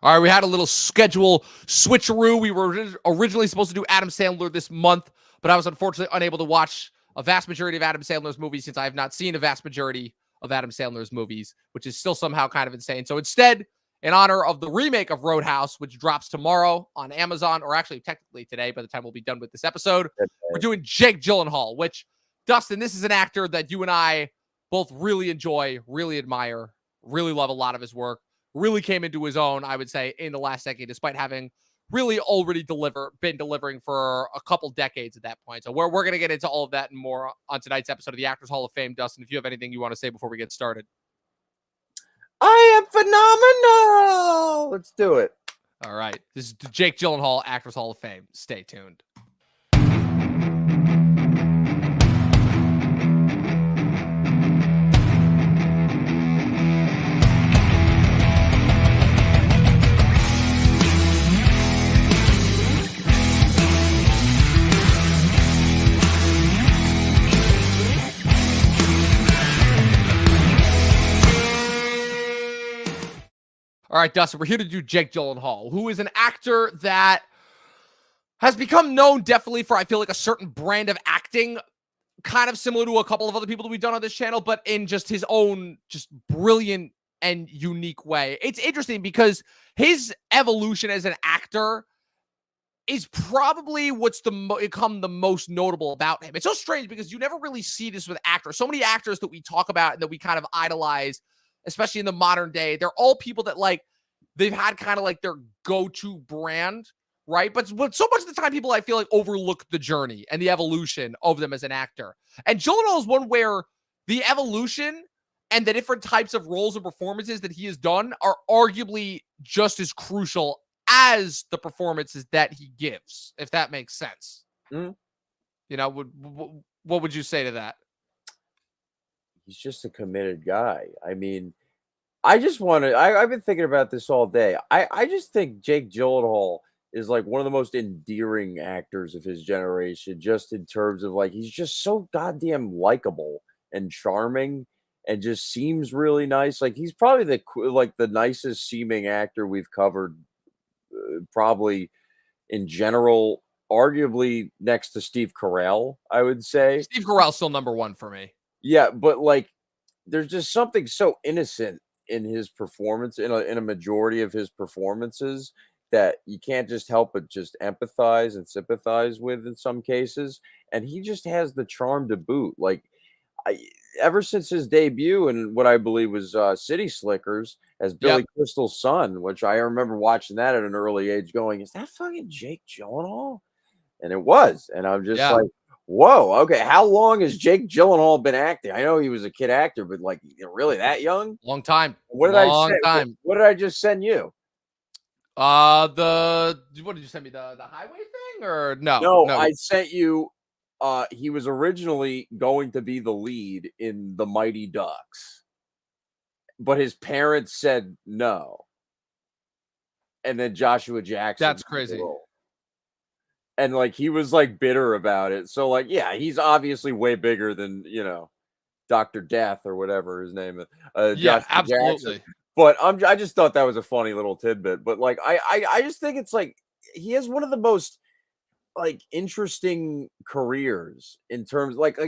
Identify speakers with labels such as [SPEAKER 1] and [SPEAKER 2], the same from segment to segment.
[SPEAKER 1] All right, we had a little schedule switcheroo. We were originally supposed to do Adam Sandler this month, but I was unfortunately unable to watch a vast majority of Adam Sandler's movies since I have not seen a vast majority of Adam Sandler's movies, which is still somehow kind of insane. So instead, in honor of the remake of Roadhouse, which drops tomorrow on Amazon, or actually technically today by the time we'll be done with this episode, we're doing Jake Gyllenhaal, which, Dustin, this is an actor that you and I both really enjoy, really admire, really love a lot of his work. Really came into his own, I would say, in the last decade, despite having really already been delivering for a couple decades at that point. So we're going to get into all of that and more on tonight's episode of the Actors Hall of Fame. Dustin, if you have anything you want to say before we get started.
[SPEAKER 2] I am phenomenal. Let's do it.
[SPEAKER 1] All right. This is the Jake Gyllenhaal Actors Hall of Fame. Stay tuned. All right, Dustin, we're here to do Jake Gyllenhaal, who is an actor that has become known definitely for, I feel like, a certain brand of acting, kind of similar to a couple of other people that we've done on this channel, but in just his own just brilliant and unique way. It's interesting because his evolution as an actor is probably what's become the most notable about him. It's so strange because you never really see this with actors. So many actors that we talk about and that we kind of idolize, especially in the modern day, they're all people that, like, they've had kind of like their go-to brand, right? But so much of the time, people, I feel like, overlook the journey and the evolution of them as an actor. And Gyllenhaal is one where the evolution and the different types of roles and performances that he has done are arguably just as crucial as the performances that he gives, if that makes sense.
[SPEAKER 2] Mm.
[SPEAKER 1] You know, what would you say to that?
[SPEAKER 2] He's just a committed guy. I mean, I just want to, I've been thinking about this all day. I just think Jake Gyllenhaal is like one of the most endearing actors of his generation, just in terms of, like, he's just so goddamn likable and charming and just seems really nice. Like, he's probably the nicest seeming actor we've covered, probably in general, arguably next to Steve Carell, I would say.
[SPEAKER 1] Steve Carell's still number one for me.
[SPEAKER 2] Yeah, but, like, there's just something so innocent in his performance, in a majority of his performances, that you can't just help but just empathize and sympathize with in some cases. And he just has the charm to boot. Like, ever since his debut in what I believe was City Slickers as Billy Crystal's son, which I remember watching that at an early age, going, "Is that fucking Jake Gyllenhaal?" And it was. And I'm just like, whoa, okay, how long has Jake Gyllenhaal been acting? I know he was a kid actor, but, like, really that young?
[SPEAKER 1] Long time.
[SPEAKER 2] What did I say? What did I just send you?
[SPEAKER 1] What did you send me? The highway thing, or no?
[SPEAKER 2] No, I sent you. He was originally going to be the lead in The Mighty Ducks, but his parents said no. And then Joshua Jackson.
[SPEAKER 1] That's crazy.
[SPEAKER 2] And, like, he was, like, bitter about it. So, like, yeah, he's obviously way bigger than, you know, Dr. Death or whatever his name is.
[SPEAKER 1] Yeah, absolutely.
[SPEAKER 2] Jackson. But I just thought that was a funny little tidbit. But, like, I just think it's like he has one of the most, like, interesting careers in terms, like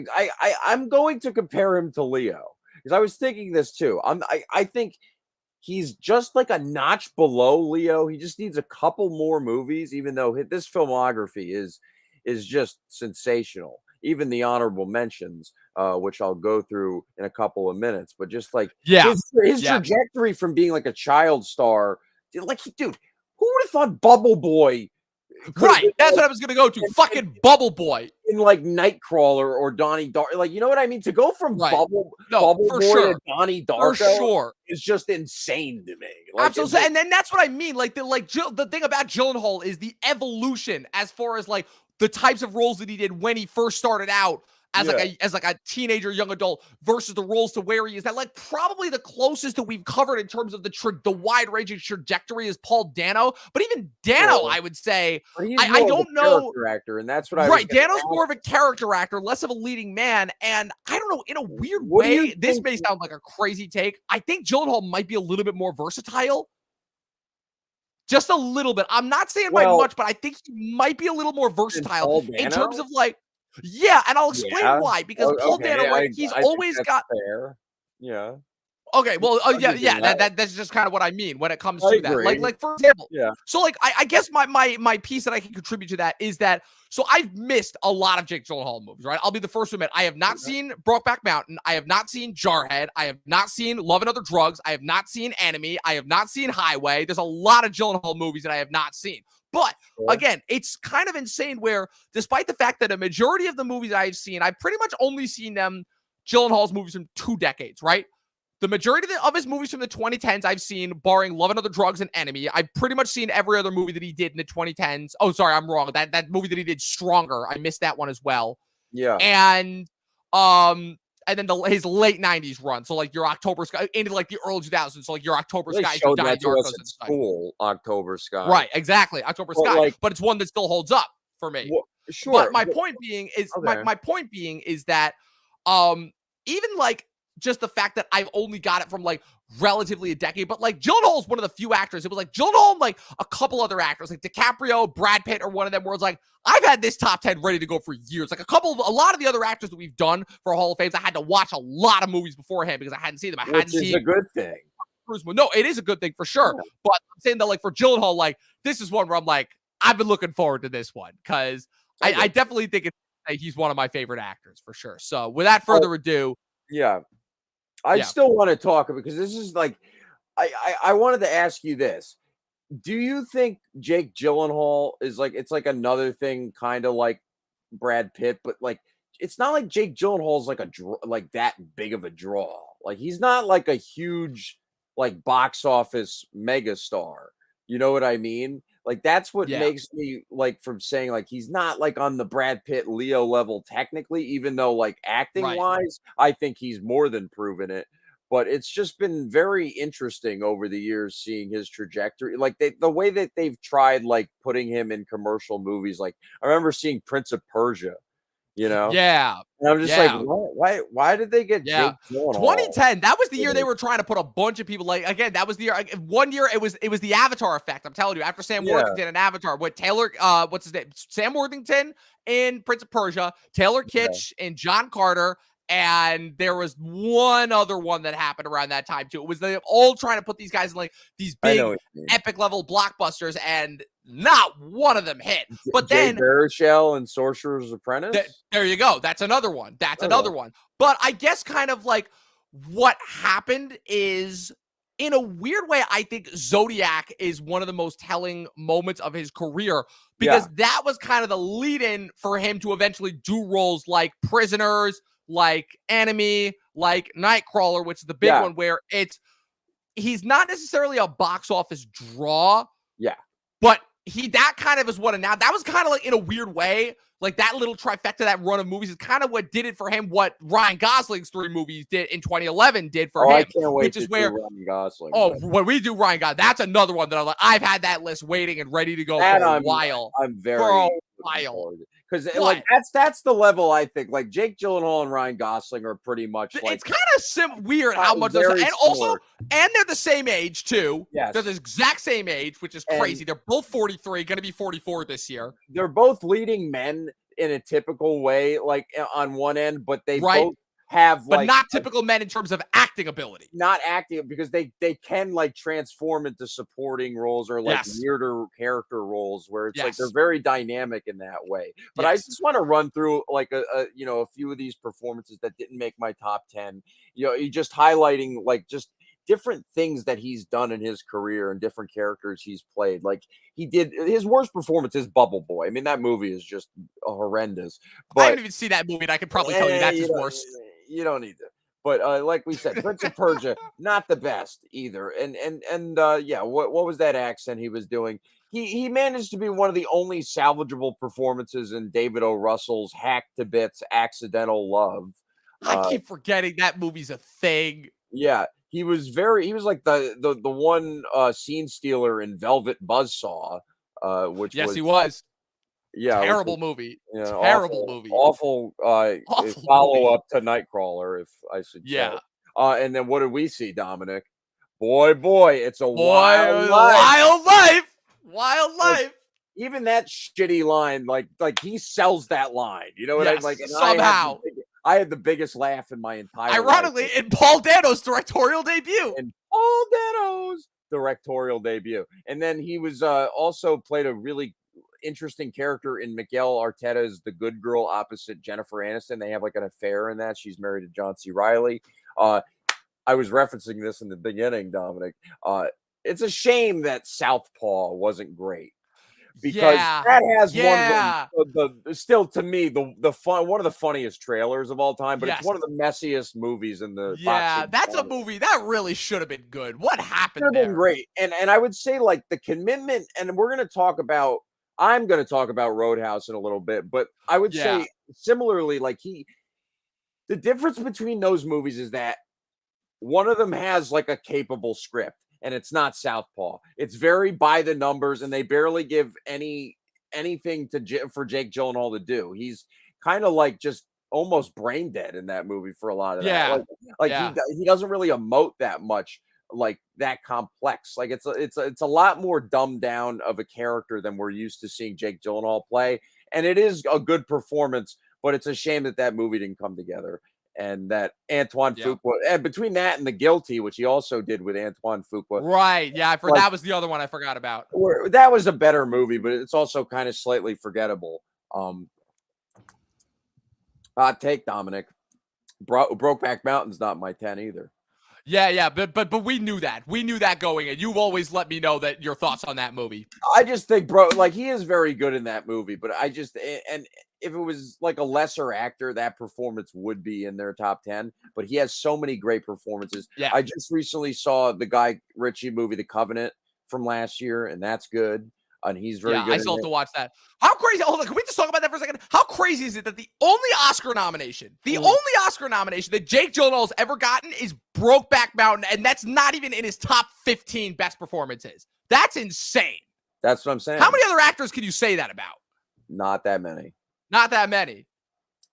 [SPEAKER 2] I'm going to compare him to Leo, because I was thinking this too. I think he's just like a notch below Leo. He just needs a couple more movies, even though this filmography is just sensational. Even the honorable mentions, which I'll go through in a couple of minutes, but just like his trajectory from being like a child star, like, dude, who would have thought Bubble Boy?
[SPEAKER 1] Right, that's what I was gonna go to. Fucking Bubble Boy
[SPEAKER 2] in, like, Nightcrawler or Donnie Darko, like, you know what I mean? To go from Bubble Boy to Donnie Darko is just insane to me.
[SPEAKER 1] Like, absolutely, and then that's what I mean. Like, the thing about Gyllenhaal is the evolution as far as, like, the types of roles that he did when he first started out as like a teenager, young adult, versus the roles to where he is. That, like, probably the closest that we've covered in terms of the wide-ranging trajectory is Paul Dano. But even Dano, I would say, I don't know.
[SPEAKER 2] Character actor, and that's what
[SPEAKER 1] Dano's more of a character actor, less of a leading man. And I don't know, in a weird way, this may sound like a crazy take. I think Gyllenhaal might be a little bit more versatile. Just a little bit. I'm not saying by
[SPEAKER 2] Well,
[SPEAKER 1] much, but I think he might be a little more
[SPEAKER 2] and
[SPEAKER 1] versatile
[SPEAKER 2] Paul
[SPEAKER 1] in terms
[SPEAKER 2] Dano?
[SPEAKER 1] of like, yeah, and I'll explain
[SPEAKER 2] Yeah.
[SPEAKER 1] why. Because Paul Dano,
[SPEAKER 2] Okay,
[SPEAKER 1] right? He's
[SPEAKER 2] I think
[SPEAKER 1] always
[SPEAKER 2] that's
[SPEAKER 1] got
[SPEAKER 2] fair. Yeah,
[SPEAKER 1] okay, well,
[SPEAKER 2] I'll
[SPEAKER 1] yeah,
[SPEAKER 2] give you
[SPEAKER 1] yeah,
[SPEAKER 2] that.
[SPEAKER 1] that's just kind of what I mean when it comes
[SPEAKER 2] I
[SPEAKER 1] to that.
[SPEAKER 2] agree.
[SPEAKER 1] For example,
[SPEAKER 2] Yeah.
[SPEAKER 1] so like I guess my piece that I can contribute to that is that so I've missed a lot of Jake Gyllenhaal movies, right? I'll be the first to admit I have not
[SPEAKER 2] Okay.
[SPEAKER 1] seen Brokeback Mountain, I have not seen Jarhead, I have not seen Love and Other Drugs, I have not seen Enemy, I have not seen Highway. There's a lot of Gyllenhaal movies that I have not seen. But
[SPEAKER 2] Sure.
[SPEAKER 1] again, it's kind of insane where despite the fact that a majority of the movies I've seen, I've pretty much only seen them Gyllenhaal's movies from 2 decades, right? The majority of his movies from the 2010s I've seen, barring Love and Other Drugs and Enemy. I've pretty much seen every other movie that he did in the 2010s. Oh, sorry, I'm wrong. That movie that he did, Stronger, I missed that one as well.
[SPEAKER 2] Yeah.
[SPEAKER 1] And and then his late 90s run. So like your October Sky into like the early 2000s. So like your October
[SPEAKER 2] They
[SPEAKER 1] Skies, your
[SPEAKER 2] showed
[SPEAKER 1] Donnie
[SPEAKER 2] that to us
[SPEAKER 1] Darkos
[SPEAKER 2] at
[SPEAKER 1] and such.
[SPEAKER 2] school, October Sky.
[SPEAKER 1] Right, exactly. October
[SPEAKER 2] But,
[SPEAKER 1] Sky.
[SPEAKER 2] like,
[SPEAKER 1] But it's one that still holds up for me. But
[SPEAKER 2] sure,
[SPEAKER 1] my
[SPEAKER 2] but
[SPEAKER 1] point being is
[SPEAKER 2] okay.
[SPEAKER 1] my point being is that even like just the fact that I've only got it from like relatively a decade, but like Gyllenhaal is one of the few actors. It was like Gyllenhaal and like a couple other actors, like DiCaprio, Brad Pitt, or one of them, where it's like I've had this top 10 ready to go for years. Like a lot of the other actors that we've done for Hall of Fames, I had to watch a lot of movies beforehand because I hadn't seen them. I hadn't
[SPEAKER 2] Which is
[SPEAKER 1] seen
[SPEAKER 2] a good thing.
[SPEAKER 1] Cruise. No, it is a good thing for sure.
[SPEAKER 2] Yeah.
[SPEAKER 1] But I'm saying that like for Gyllenhaal, like this is one where I'm like, I've been looking forward to this one because I
[SPEAKER 2] Okay.
[SPEAKER 1] definitely think he's one of my favorite actors for sure. So without
[SPEAKER 2] Oh,
[SPEAKER 1] further ado,
[SPEAKER 2] yeah. I
[SPEAKER 1] yeah.
[SPEAKER 2] still wanna talk because this is like I wanted to ask you this. Do you think Jake Gyllenhaal is like it's like another thing kinda like Brad Pitt, but, like, it's not like Jake Gyllenhaal's like a like that big of a draw. Like, he's not like a huge, like, box office megastar. You know what I mean? Like, that's what
[SPEAKER 1] Yeah.
[SPEAKER 2] makes me, like, from saying, like, he's not, like, on the Brad Pitt, Leo level technically, even though, like,
[SPEAKER 1] Right.
[SPEAKER 2] acting-wise, I think he's more than proven it. But it's just been very interesting over the years seeing his trajectory. Like, the way that they've tried, like, putting him in commercial movies, like, I remember seeing Prince of Persia, you know?
[SPEAKER 1] Yeah.
[SPEAKER 2] And I'm just like,
[SPEAKER 1] Yeah.
[SPEAKER 2] why did they get
[SPEAKER 1] Yeah.
[SPEAKER 2] Jake Gyllenhaal
[SPEAKER 1] 2010, that was the
[SPEAKER 2] for
[SPEAKER 1] year they
[SPEAKER 2] this?
[SPEAKER 1] were trying to put a bunch of people like again, that was the year like, one year it was the Avatar effect. I'm telling you, after Sam
[SPEAKER 2] Yeah,
[SPEAKER 1] Worthington and Avatar, what Taylor what's his name? Sam Worthington in Prince of Persia, Taylor
[SPEAKER 2] yeah.
[SPEAKER 1] Kitsch and John Carter, and there was one other one that happened around that time too. It was they all trying to put these guys in like these
[SPEAKER 2] I know
[SPEAKER 1] big
[SPEAKER 2] what you mean.
[SPEAKER 1] epic level blockbusters, and not one of them hit. But
[SPEAKER 2] Jay
[SPEAKER 1] then
[SPEAKER 2] Baruchel and Sorcerer's Apprentice?
[SPEAKER 1] there you go. That's another one. That's
[SPEAKER 2] Okay.
[SPEAKER 1] another one. But I guess kind of like what happened is in a weird way, I think Zodiac is one of the most telling moments of his career
[SPEAKER 2] Yeah,
[SPEAKER 1] because that was kind of the lead in for him to eventually do roles like Prisoners, like Enemy, like Nightcrawler, which is the big
[SPEAKER 2] yeah,
[SPEAKER 1] one where he's not necessarily a box office draw,
[SPEAKER 2] yeah.
[SPEAKER 1] but that kind of is what, and now that was kind of like in a weird way, like that little trifecta, that run of movies is kind of what did it for him, what Ryan Gosling's 3 movies did in 2011 did for
[SPEAKER 2] Oh, I
[SPEAKER 1] him,
[SPEAKER 2] can't wait
[SPEAKER 1] which
[SPEAKER 2] to
[SPEAKER 1] is
[SPEAKER 2] do
[SPEAKER 1] where,
[SPEAKER 2] Ryan Gosling,
[SPEAKER 1] oh,
[SPEAKER 2] but
[SPEAKER 1] when we do Ryan Gosling, that's another one that I'm like, I've had that list waiting and ready to go
[SPEAKER 2] that
[SPEAKER 1] for a while.
[SPEAKER 2] I'm
[SPEAKER 1] For a
[SPEAKER 2] very looking
[SPEAKER 1] while.
[SPEAKER 2] forward to because like,
[SPEAKER 1] But
[SPEAKER 2] that's the level I think, like, Jake Gyllenhaal and Ryan Gosling are pretty much, like,
[SPEAKER 1] it's kind of weird how much they're,
[SPEAKER 2] very
[SPEAKER 1] and also,
[SPEAKER 2] similar.
[SPEAKER 1] and they're the same age too. They're the
[SPEAKER 2] Yes,
[SPEAKER 1] exact same age, which is
[SPEAKER 2] and
[SPEAKER 1] crazy. They're both 43, going to be 44 this year.
[SPEAKER 2] they're both leading men in a typical way, like, on one end, but they
[SPEAKER 1] Right?
[SPEAKER 2] both have,
[SPEAKER 1] But
[SPEAKER 2] like,
[SPEAKER 1] not typical men in terms of acting ability.
[SPEAKER 2] not acting because they can, like, transform into supporting roles or, like,
[SPEAKER 1] Yes.
[SPEAKER 2] weirder character roles where it's like they're
[SPEAKER 1] Yes.
[SPEAKER 2] very dynamic in that way. But I
[SPEAKER 1] Yes.
[SPEAKER 2] just wanna run through, like, a few of these performances that didn't make my top 10. You know, you just highlighting, like, just different things that he's done in his career and different characters he's played. Like, he did his worst performance is Bubble Boy. I mean, that movie is just horrendous,
[SPEAKER 1] I
[SPEAKER 2] but
[SPEAKER 1] haven't even seen that movie, and I can probably tell you that's his worst.
[SPEAKER 2] you don't need to. But like we said, Prince of Persia, not the best either. And yeah, what was that accent he was doing? He managed to be one of the only salvageable performances in David O. Russell's hacked to bits accidental love.
[SPEAKER 1] I
[SPEAKER 2] Uh
[SPEAKER 1] keep forgetting that movie's a thing.
[SPEAKER 2] yeah, he was like the one scene stealer in Velvet Buzzsaw, which
[SPEAKER 1] Yes,
[SPEAKER 2] was
[SPEAKER 1] he was.
[SPEAKER 2] yeah, which was
[SPEAKER 1] Terrible movie.
[SPEAKER 2] you know,
[SPEAKER 1] Terrible movie.
[SPEAKER 2] awful,
[SPEAKER 1] Awful
[SPEAKER 2] follow
[SPEAKER 1] movie.
[SPEAKER 2] up to Nightcrawler, if I should say.
[SPEAKER 1] Yeah.
[SPEAKER 2] And then what did we see, Dominic? Boy, it's a
[SPEAKER 1] Boy, it
[SPEAKER 2] wild
[SPEAKER 1] was a
[SPEAKER 2] life.
[SPEAKER 1] wild life. Wildlife.
[SPEAKER 2] Even that shitty line, like he sells that line. You know what I like?
[SPEAKER 1] Yes,
[SPEAKER 2] And
[SPEAKER 1] somehow.
[SPEAKER 2] I had the biggest laugh in my entire life.
[SPEAKER 1] Ironically, in Paul Dano's directorial debut.
[SPEAKER 2] And Paul Dano's directorial debut. And then he was also played a really interesting character in Miguel Arteta's The Good Girl opposite Jennifer Aniston. They have like an affair in that. She's married to John C. Reilly. I was referencing this in the beginning, Dominic. It's a shame that Southpaw wasn't great because
[SPEAKER 1] Yeah.
[SPEAKER 2] that has
[SPEAKER 1] Yeah.
[SPEAKER 2] one of the still to me the fun one of the funniest trailers of all time, but it's
[SPEAKER 1] Yes.
[SPEAKER 2] one of the messiest movies in the
[SPEAKER 1] Yeah,
[SPEAKER 2] boxing
[SPEAKER 1] that's a
[SPEAKER 2] genre.
[SPEAKER 1] movie that really should have been good. What happened
[SPEAKER 2] Should have been
[SPEAKER 1] there?
[SPEAKER 2] great. And I would say like the commitment, and I'm gonna talk about Roadhouse in a little bit, but I would
[SPEAKER 1] Yeah.
[SPEAKER 2] say similarly, like the difference between those movies is that one of them has like a capable script, and it's not Southpaw. It's very by the numbers, and they barely give anything for Jake Gyllenhaal to do. He's kind of like just almost brain dead in that movie for a lot of that.
[SPEAKER 1] Yeah.
[SPEAKER 2] Like
[SPEAKER 1] Yeah.
[SPEAKER 2] he doesn't really emote that much, like that complex. Like it's a lot more dumbed down of a character than we're used to seeing Jake Gyllenhaal play, and it is a good performance. But it's a shame that movie didn't come together, and that Antoine
[SPEAKER 1] Yeah.
[SPEAKER 2] Fuqua, and between that and The Guilty, which he also did with Antoine Fuqua,
[SPEAKER 1] Right. Yeah,
[SPEAKER 2] like
[SPEAKER 1] that was the other one I forgot about.
[SPEAKER 2] that was a better movie, but it's also kind of slightly forgettable. Hot take, Dominic. Brokeback Mountain's not my 10 either.
[SPEAKER 1] Yeah, but we knew that. We knew that going in. You've always let me know that your thoughts on that movie.
[SPEAKER 2] I just think, bro, like he is very good in that movie, but and if it was like a lesser actor, that performance would be in their top 10. But he has so many great performances.
[SPEAKER 1] Yeah.
[SPEAKER 2] I just recently saw the Guy Ritchie movie, The Covenant, from last year, and that's good. And he's very good.
[SPEAKER 1] I still have to watch that. How crazy? Hold on, can we just talk about that for a second? How crazy is it that the only Oscar nomination that Jake Gyllenhaal's ever gotten is Brokeback Mountain, and that's not even in his top 15 best performances? That's insane.
[SPEAKER 2] That's what I'm saying.
[SPEAKER 1] How many other actors can you say that about?
[SPEAKER 2] Not that many.
[SPEAKER 1] Not that many.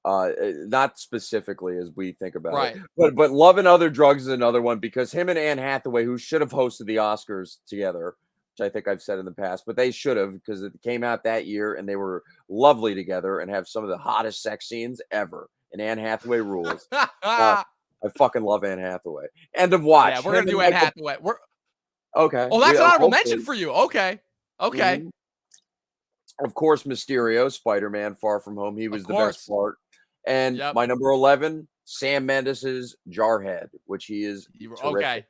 [SPEAKER 2] Not specifically as we think about
[SPEAKER 1] Right.
[SPEAKER 2] it. But Love and Other Drugs is another one because him and Anne Hathaway, who should have hosted the Oscars together, which I think I've said in the past, but they should have because it came out that year and they were lovely together and have some of the hottest sex scenes ever. And Anne Hathaway rules. I fucking love Anne Hathaway. End of watch.
[SPEAKER 1] Yeah, we're gonna do Anne Hathaway.
[SPEAKER 2] Okay.
[SPEAKER 1] Oh, that's an honorable mention for you. Okay.
[SPEAKER 2] Mm-hmm. Of course, Mysterio, Spider-Man, Far From Home. He was the best part. And my number 11, Sam Mendes's Jarhead, which he is terrific.
[SPEAKER 1] Okay.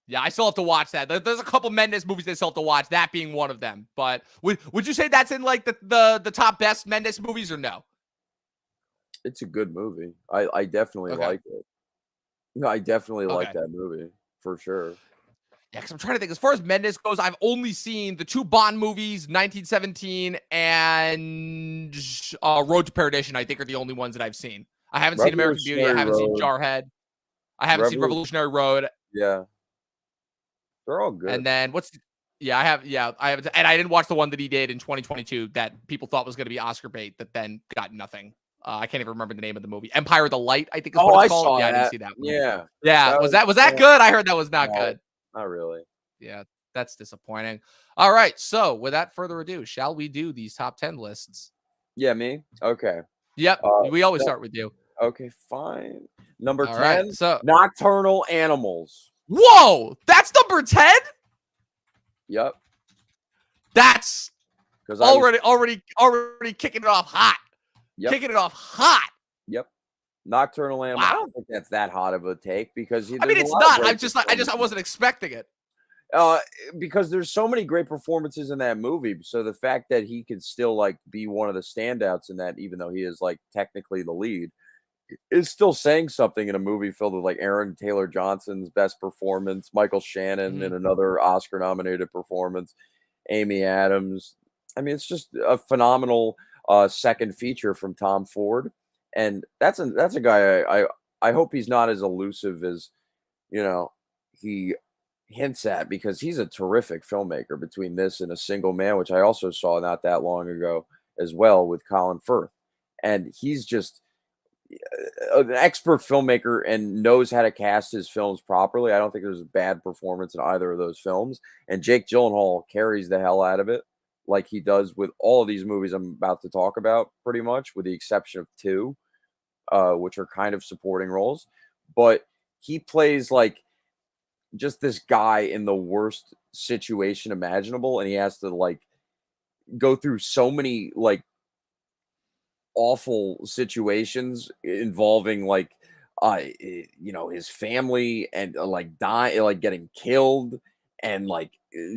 [SPEAKER 1] Yeah, I still have to watch that. There's a couple Mendes movies I still have to watch, that being one of them. But would you say that's in like the top best Mendes movies or no?
[SPEAKER 2] It's a good movie. I definitely like it. No, I definitely like that movie for sure.
[SPEAKER 1] Yeah, because I'm trying to think. As far as Mendes goes, I've only seen the two Bond movies, 1917 and Road to Perdition, I think are the only ones that I've seen. I haven't seen American Beauty. I haven't seen Jarhead. I haven't seen Revolutionary Road.
[SPEAKER 2] Yeah. They're all good.
[SPEAKER 1] And then I haven't, and I didn't watch the one that he did in 2022 that people thought was going to be Oscar bait that then got nothing. I can't even remember the name of the movie. Empire of the Light, I think is what it's called.
[SPEAKER 2] Saw
[SPEAKER 1] yeah,
[SPEAKER 2] that.
[SPEAKER 1] I didn't see that one.
[SPEAKER 2] Yeah.
[SPEAKER 1] Was that good? I heard that was not good.
[SPEAKER 2] Not really.
[SPEAKER 1] Yeah, that's disappointing. All right. So without further ado, shall we do these top 10 lists?
[SPEAKER 2] Yeah, me? Okay.
[SPEAKER 1] Yep. We always start with you.
[SPEAKER 2] Okay, fine. Number 10,
[SPEAKER 1] right, so
[SPEAKER 2] Nocturnal Animals.
[SPEAKER 1] Whoa, that's number 10?
[SPEAKER 2] Yep.
[SPEAKER 1] That's already kicking it off hot.
[SPEAKER 2] Yep.
[SPEAKER 1] Kicking it off hot.
[SPEAKER 2] Yep. Nocturnal Animals.
[SPEAKER 1] Wow.
[SPEAKER 2] I don't think that's that hot of a take because
[SPEAKER 1] I mean, it's not. I wasn't expecting it.
[SPEAKER 2] Because there's so many great performances in that movie. So the fact that he could still like be one of the standouts in that, even though he is like technically the lead, is still saying something in a movie filled with like Aaron Taylor Johnson's best performance, Michael Shannon in another Oscar nominated performance, Amy Adams. I mean, it's just a phenomenal second feature from Tom Ford. And that's a guy I hope he's not as elusive as, he hints at, because he's a terrific filmmaker between this and A Single Man, which I also saw not that long ago as well with Colin Firth. And he's just an expert filmmaker and knows how to cast his films properly. I don't think there's a bad performance in either of those films. And Jake Gyllenhaal carries the hell out of it, like he does with all of these movies I'm about to talk about, pretty much, with the exception of two, which are kind of supporting roles. But he plays like just this guy in the worst situation imaginable, and he has to like go through so many like awful situations involving like his family and like die like getting killed and like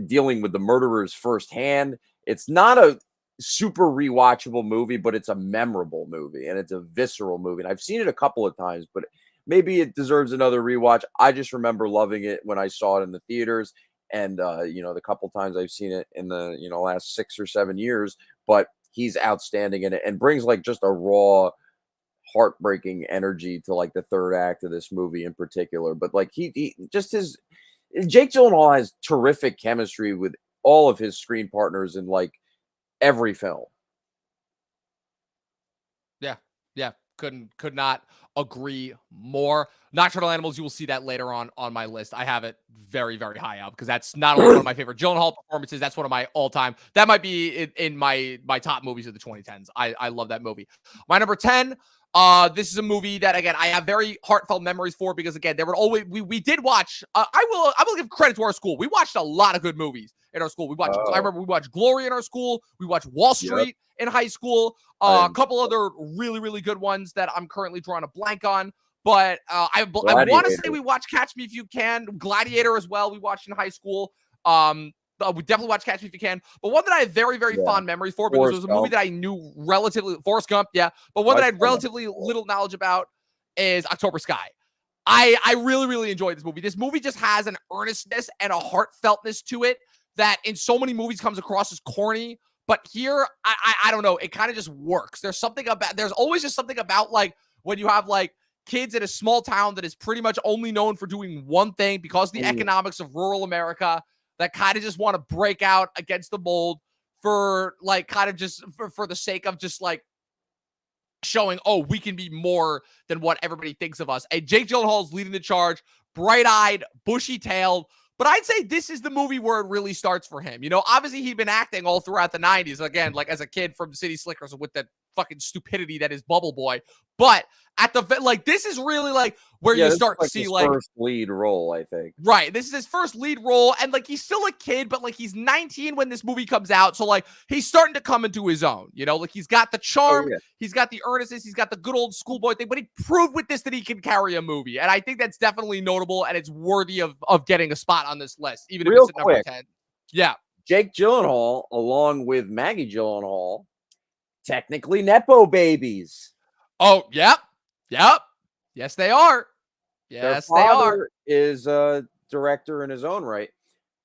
[SPEAKER 2] dealing with the murderers firsthand. It's not a super rewatchable movie, but it's a memorable movie and it's a visceral movie, and I've seen it a couple of times, but maybe it deserves another rewatch. I just remember loving it when I saw it in the theaters, and the couple times I've seen it in the last 6 or 7 years. But he's outstanding in it and brings like just a raw, heartbreaking energy to like the third act of this movie in particular. But like he just his Jake Gyllenhaal has terrific chemistry with all of his screen partners in like every film.
[SPEAKER 1] Yeah, yeah, could not agree more. Nocturnal Animals, you will see that later on my list. I have it very, very high up because that's not only one of my favorite Gyllenhaal performances, that's one of my all-time. That might be in my top movies of the 2010s. I love that movie. My number 10, this is a movie that again I have very heartfelt memories for because again there would always we did watch. I will give credit to our school. We watched a lot of good movies in our school. I
[SPEAKER 2] Oh,
[SPEAKER 1] remember we watched Glory in our school. We watched Wall
[SPEAKER 2] yep.
[SPEAKER 1] Street in high school.
[SPEAKER 2] I
[SPEAKER 1] A couple other really, really good ones that I'm currently drawing a blank on. But I want to say
[SPEAKER 2] Gladiator.
[SPEAKER 1] we watched Catch Me If You Can, Gladiator as well. We watched in high school. We definitely watched Catch Me If You Can. But one that I have very, very
[SPEAKER 2] Yeah.
[SPEAKER 1] fond memories for because it
[SPEAKER 2] Forrest
[SPEAKER 1] was a movie
[SPEAKER 2] Gump.
[SPEAKER 1] that I knew relatively. Forrest Gump, yeah. But one that
[SPEAKER 2] I
[SPEAKER 1] I had
[SPEAKER 2] saw that
[SPEAKER 1] relatively
[SPEAKER 2] before.
[SPEAKER 1] little knowledge about is October Sky. I really, really enjoyed this movie. This movie just has an earnestness and a heartfeltness to it that in so many movies comes across as corny. But here, I don't know. It kind of just works. There's always just something about like when you have like kids in a small town that is pretty much only known for doing one thing because of the
[SPEAKER 2] Mm.
[SPEAKER 1] economics of rural America that kind of just want to break out against the mold for like kind of just for the sake of just like showing, oh, we can be more than what everybody thinks of us. And Jake Gyllenhaal is leading the charge, bright-eyed, bushy-tailed. But I'd say this is the movie where it really starts for him. You know, obviously he'd been acting all throughout the 90s, again, like as a kid from City Slickers with that fucking stupidity that is Bubble Boy. But at the like, this is really like where
[SPEAKER 2] Yeah,
[SPEAKER 1] you
[SPEAKER 2] this is
[SPEAKER 1] start to
[SPEAKER 2] like
[SPEAKER 1] see
[SPEAKER 2] his
[SPEAKER 1] like
[SPEAKER 2] first lead role, I think.
[SPEAKER 1] right. This is his first lead role. And like he's still a kid, but like he's 19 when this movie comes out. So like he's starting to come into his own, you know, like he's got the
[SPEAKER 2] Oh
[SPEAKER 1] charm,
[SPEAKER 2] yeah.
[SPEAKER 1] he's got the earnestness, he's got the good old schoolboy thing, but he proved with this that he can carry a movie. And I think that's definitely notable and it's worthy of getting a spot on this list, even if
[SPEAKER 2] Real
[SPEAKER 1] it's at number
[SPEAKER 2] quick,
[SPEAKER 1] 10. Yeah.
[SPEAKER 2] Jake Gyllenhaal, along with Maggie Gyllenhaal, technically nepo babies.
[SPEAKER 1] Oh, yep. Yep. Yes, they are.
[SPEAKER 2] Their
[SPEAKER 1] Yes, they are.
[SPEAKER 2] father is a director in his own right,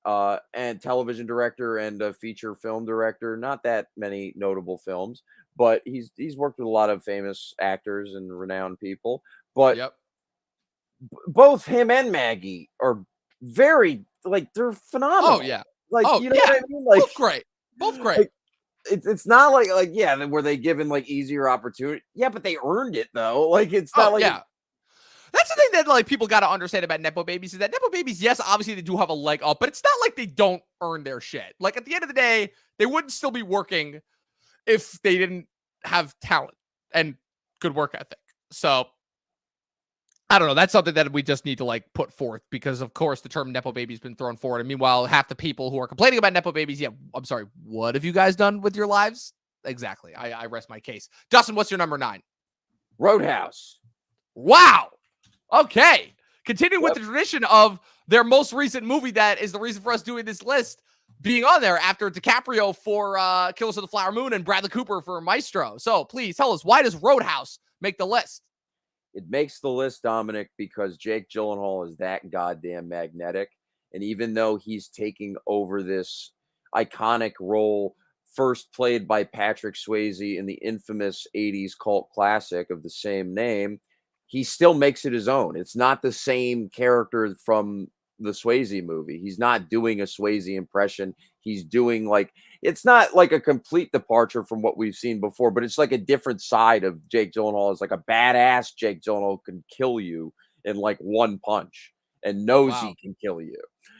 [SPEAKER 2] and television director and a feature film director. Not that many notable films, but he's worked with a lot of famous actors and renowned people. But
[SPEAKER 1] Yep.
[SPEAKER 2] both him and Maggie are very like they're
[SPEAKER 1] Oh,
[SPEAKER 2] phenomenal.
[SPEAKER 1] yeah.
[SPEAKER 2] Like
[SPEAKER 1] Oh,
[SPEAKER 2] you know
[SPEAKER 1] yeah.
[SPEAKER 2] what I mean? Like
[SPEAKER 1] Both great. Both great.
[SPEAKER 2] like it's not like yeah, were they given like easier opportunity? Yeah, but they earned it though. Like it's
[SPEAKER 1] Oh,
[SPEAKER 2] not like
[SPEAKER 1] yeah. That's the thing that like people got to understand about nepo babies is that nepo babies, yes, obviously they do have a leg up, but it's not like they don't earn their shit. Like at the end of the day, they wouldn't still be working if they didn't have talent and good work ethic. So I don't know. That's something that we just need to like put forth because, of course, the term nepo baby has been thrown forward. And meanwhile, half the people who are complaining about nepo babies, yeah, I'm sorry, what have you guys done with your lives? Exactly. I rest my case. Dustin, what's your number 9?
[SPEAKER 2] Roadhouse.
[SPEAKER 1] Wow. Okay. Continuing with
[SPEAKER 2] Yep.
[SPEAKER 1] the tradition of their most recent movie that is the reason for us doing this list being on there after DiCaprio for Killers of the Flower Moon and Bradley Cooper for Maestro. So please tell us, why does Roadhouse make the list?
[SPEAKER 2] It makes the list, Dominic, because Jake Gyllenhaal is that goddamn magnetic. And even though he's taking over this iconic role, first played by Patrick Swayze in the infamous 80s cult classic of the same name, he still makes it his own. It's not the same character from the Swayze movie. He's not doing a Swayze impression. he's doing like it's not like a complete departure from what we've seen before, but it's like a different side of Jake Gyllenhaal. Is like a badass Jake Gyllenhaal can kill you in like one punch and knows he
[SPEAKER 1] Wow.
[SPEAKER 2] can kill you.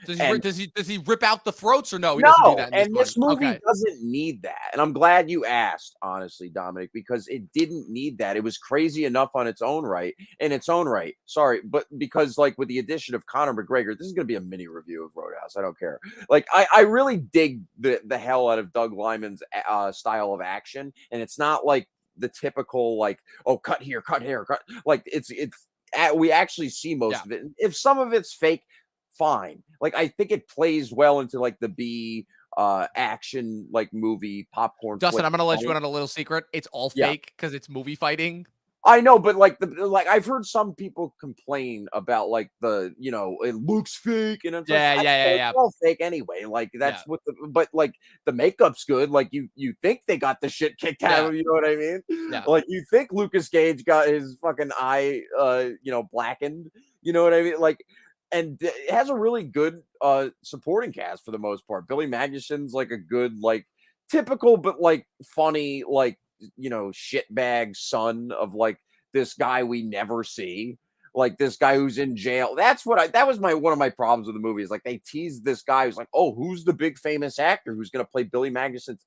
[SPEAKER 1] Does he
[SPEAKER 2] And
[SPEAKER 1] does he rip out the throats or no? He doesn't do
[SPEAKER 2] no,
[SPEAKER 1] that in this
[SPEAKER 2] and
[SPEAKER 1] one.
[SPEAKER 2] this movie
[SPEAKER 1] Okay.
[SPEAKER 2] doesn't need that. And I'm glad you asked, honestly, Dominic, because it didn't need that. It was crazy enough on its own right, in its own right. Sorry, but because like with the addition of Conor McGregor, this is going to be a mini review of Roadhouse. I don't care. Like I really dig the hell out of Doug Liman's style of action, and it's not like the typical like oh cut here, cut here, cut like we actually see
[SPEAKER 1] Yeah.
[SPEAKER 2] most of it. If some of it's fake, fine. Like I think it plays well into like the B action like movie popcorn
[SPEAKER 1] Dustin,
[SPEAKER 2] flick.
[SPEAKER 1] I'm gonna let you in on a little secret. It's all
[SPEAKER 2] Yeah.
[SPEAKER 1] fake because it's movie fighting.
[SPEAKER 2] I know, but like like I've heard some people complain about like it looks fake and it's like
[SPEAKER 1] Yeah, yeah, yeah,
[SPEAKER 2] it's
[SPEAKER 1] yeah.
[SPEAKER 2] all fake anyway. Like that's
[SPEAKER 1] Yeah.
[SPEAKER 2] what but like the makeup's good. Like you think they got the shit kicked out
[SPEAKER 1] Yeah.
[SPEAKER 2] of them, you know what I mean?
[SPEAKER 1] Yeah.
[SPEAKER 2] Like you think Lucas Gage got his fucking eye blackened, you know what I mean? Like and it has a really good supporting cast for the most part. Billy Magnuson's like a good like typical but like funny like shitbag son of like this guy we never see, like this guy who's in jail. That was one of my problems with the movie is like they teased this guy who's like, oh, who's the big famous actor who's going to play Billy Magnuson?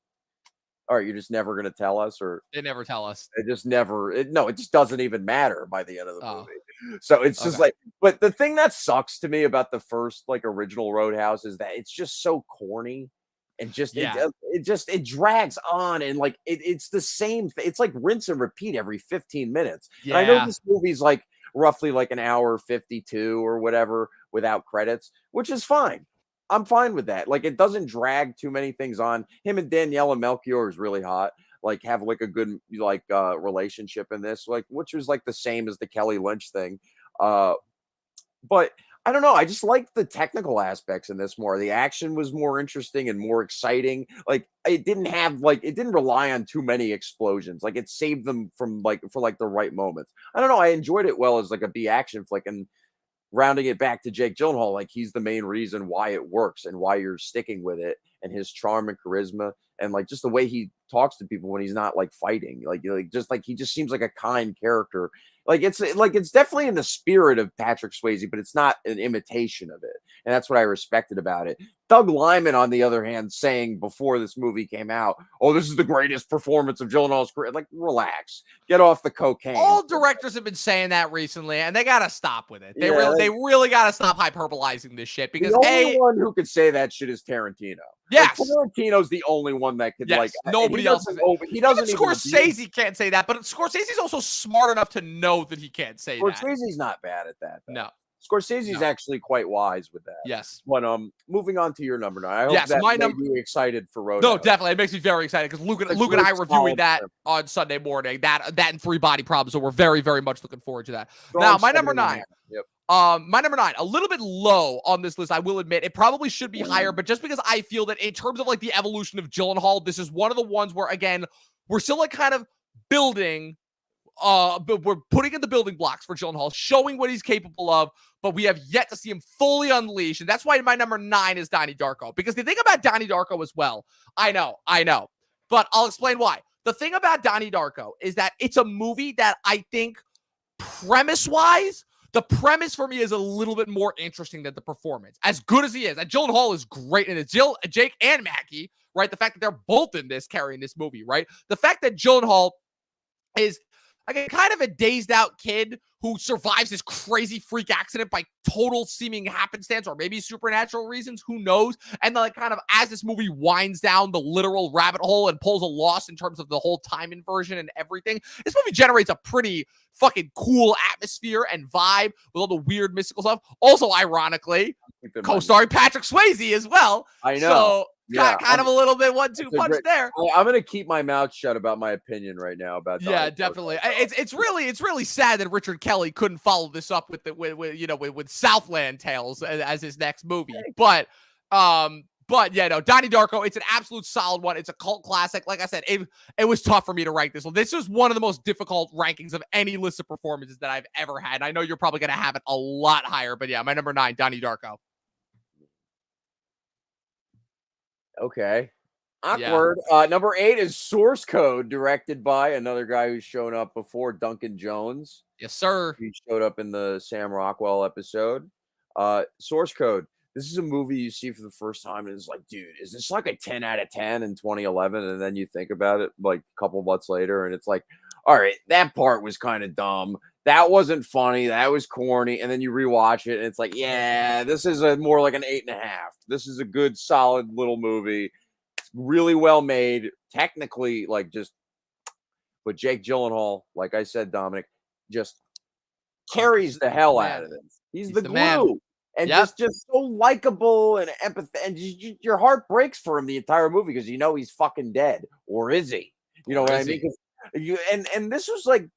[SPEAKER 2] All right, you're just never going to tell us, or
[SPEAKER 1] They never tell us.
[SPEAKER 2] it just never, no, it just doesn't even matter by the end of the
[SPEAKER 1] Oh,
[SPEAKER 2] movie. So it's just
[SPEAKER 1] okay.
[SPEAKER 2] like, but the thing that sucks to me about the first like original Roadhouse is that it's just so corny and just
[SPEAKER 1] Yeah.
[SPEAKER 2] it drags on and like it's the same it's like rinse and repeat every 15 minutes. And I know
[SPEAKER 1] Yeah.
[SPEAKER 2] this movie's like roughly like an hour 52 or whatever without credits, which is fine. I'm fine with that. Like it doesn't drag too many things on. Him and Daniela Melchior is really hot. Like have like a good like relationship in this, like which was like the same as the Kelly Lynch thing. But I don't know. I just like the technical aspects in this more. The action was more interesting and more exciting. Like it didn't rely on too many explosions. Like it saved them from like for like the right moments. I don't know. I enjoyed it well as like a B action flick and rounding it back to Jake Gyllenhaal, like he's the main reason why it works and why you're sticking with it, and his charm and charisma, and like just the way he talks to people when he's not like fighting, like just like he just seems like a kind character. Like it's definitely in the spirit of Patrick Swayze, but it's not an imitation of it, and that's what I respected about it. Doug Liman, on the other hand, saying before this movie came out, "Oh, this is the greatest performance of Gyllenhaal's career." Like, relax, get off the cocaine.
[SPEAKER 1] All directors have been saying that recently, and they gotta stop with it.
[SPEAKER 2] Yeah,
[SPEAKER 1] They really gotta stop hyperbolizing this shit because
[SPEAKER 2] the only one who could say that shit is Tarantino. Like
[SPEAKER 1] yes,
[SPEAKER 2] Tarantino's the only one that could
[SPEAKER 1] yes, nobody else is.
[SPEAKER 2] He doesn't
[SPEAKER 1] Even
[SPEAKER 2] even
[SPEAKER 1] Scorsese can't say that, but Scorsese's also smart enough to know that he can't say that.
[SPEAKER 2] Scorsese's not bad at that, though.
[SPEAKER 1] No,
[SPEAKER 2] Scorsese's
[SPEAKER 1] no.
[SPEAKER 2] actually quite wise with that.
[SPEAKER 1] Yes.
[SPEAKER 2] But moving on to your number 9. I hope
[SPEAKER 1] Yes,
[SPEAKER 2] that
[SPEAKER 1] my
[SPEAKER 2] made
[SPEAKER 1] number.
[SPEAKER 2] you excited for
[SPEAKER 1] No,
[SPEAKER 2] Roadhouse.
[SPEAKER 1] definitely. It makes me very excited because Luke and I reviewing that on Sunday morning. That and Three Body Problems. So we're very, very much looking forward to that. Now, my number 9.
[SPEAKER 2] Yep.
[SPEAKER 1] My number 9, a little bit low on this list, I will admit. It probably should be higher, but just because I feel that in terms of like the evolution of Gyllenhaal, this is one of the ones where again we're still like kind of building. But we're putting in the building blocks for Gyllenhaal, showing what he's capable of, but we have yet to see him fully unleashed. And that's why my number 9 is Donnie Darko. Because the thing about Donnie Darko as well, I know, but I'll explain why. The thing about Donnie Darko is that it's a movie that I think premise-wise, the premise for me is a little bit more interesting than the performance. As good as he is, and Gyllenhaal is great in it. Jake and Mackie, right? The fact that they're both in this, carrying this movie, right? The fact that Gyllenhaal is like kind of a dazed out kid who survives this crazy freak accident by total seeming happenstance or maybe supernatural reasons, who knows? And then like kind of as this movie winds down the literal rabbit hole and pulls a loss in terms of the whole time inversion and everything, this movie generates a pretty fucking cool atmosphere and vibe with all the weird mystical stuff. Also, ironically, co-starring Patrick Swayze as well.
[SPEAKER 2] I know.
[SPEAKER 1] So
[SPEAKER 2] yeah,
[SPEAKER 1] kind of a little bit 1-2 punch there.
[SPEAKER 2] I'm gonna keep my mouth shut about my opinion right now about.
[SPEAKER 1] Yeah, definitely. It's really sad that Richard Kelly couldn't follow this up with Southland Tales as his next movie. But yeah, no, Donnie Darko, it's an absolute solid one. It's a cult classic. Like I said, it was tough for me to rank this one. This was one of the most difficult rankings of any list of performances that I've ever had. And I know you're probably going to have it a lot higher, but yeah, my number 9, Donnie Darko.
[SPEAKER 2] Okay.
[SPEAKER 1] Yeah.
[SPEAKER 2] Awkward. Number 8 is Source Code, directed by another guy who's shown up before, Duncan Jones.
[SPEAKER 1] Yes, sir.
[SPEAKER 2] He showed up in the Sam Rockwell episode. Source Code. This is a movie you see for the first time, and it's like, dude, is this like a 10 out of 10 in 2011? And then you think about it like a couple months later, and it's like, all right, that part was kind of dumb. That wasn't funny. That was corny. And then you rewatch it, and it's like, yeah, this is a more like an 8.5. This is a good, solid little movie. It's really well made. Technically, like just, but Jake Gyllenhaal, like I said, Dominic, just carries the hell out
[SPEAKER 1] Man,
[SPEAKER 2] of this. He's
[SPEAKER 1] he's
[SPEAKER 2] the
[SPEAKER 1] the man.
[SPEAKER 2] glue, and
[SPEAKER 1] Yep.
[SPEAKER 2] just so likable and empathetic, and your heart breaks for him the entire movie because you know he's fucking dead, or is he? You know
[SPEAKER 1] Or
[SPEAKER 2] what I
[SPEAKER 1] is
[SPEAKER 2] mean?
[SPEAKER 1] he?
[SPEAKER 2] 'Cause you and this was like,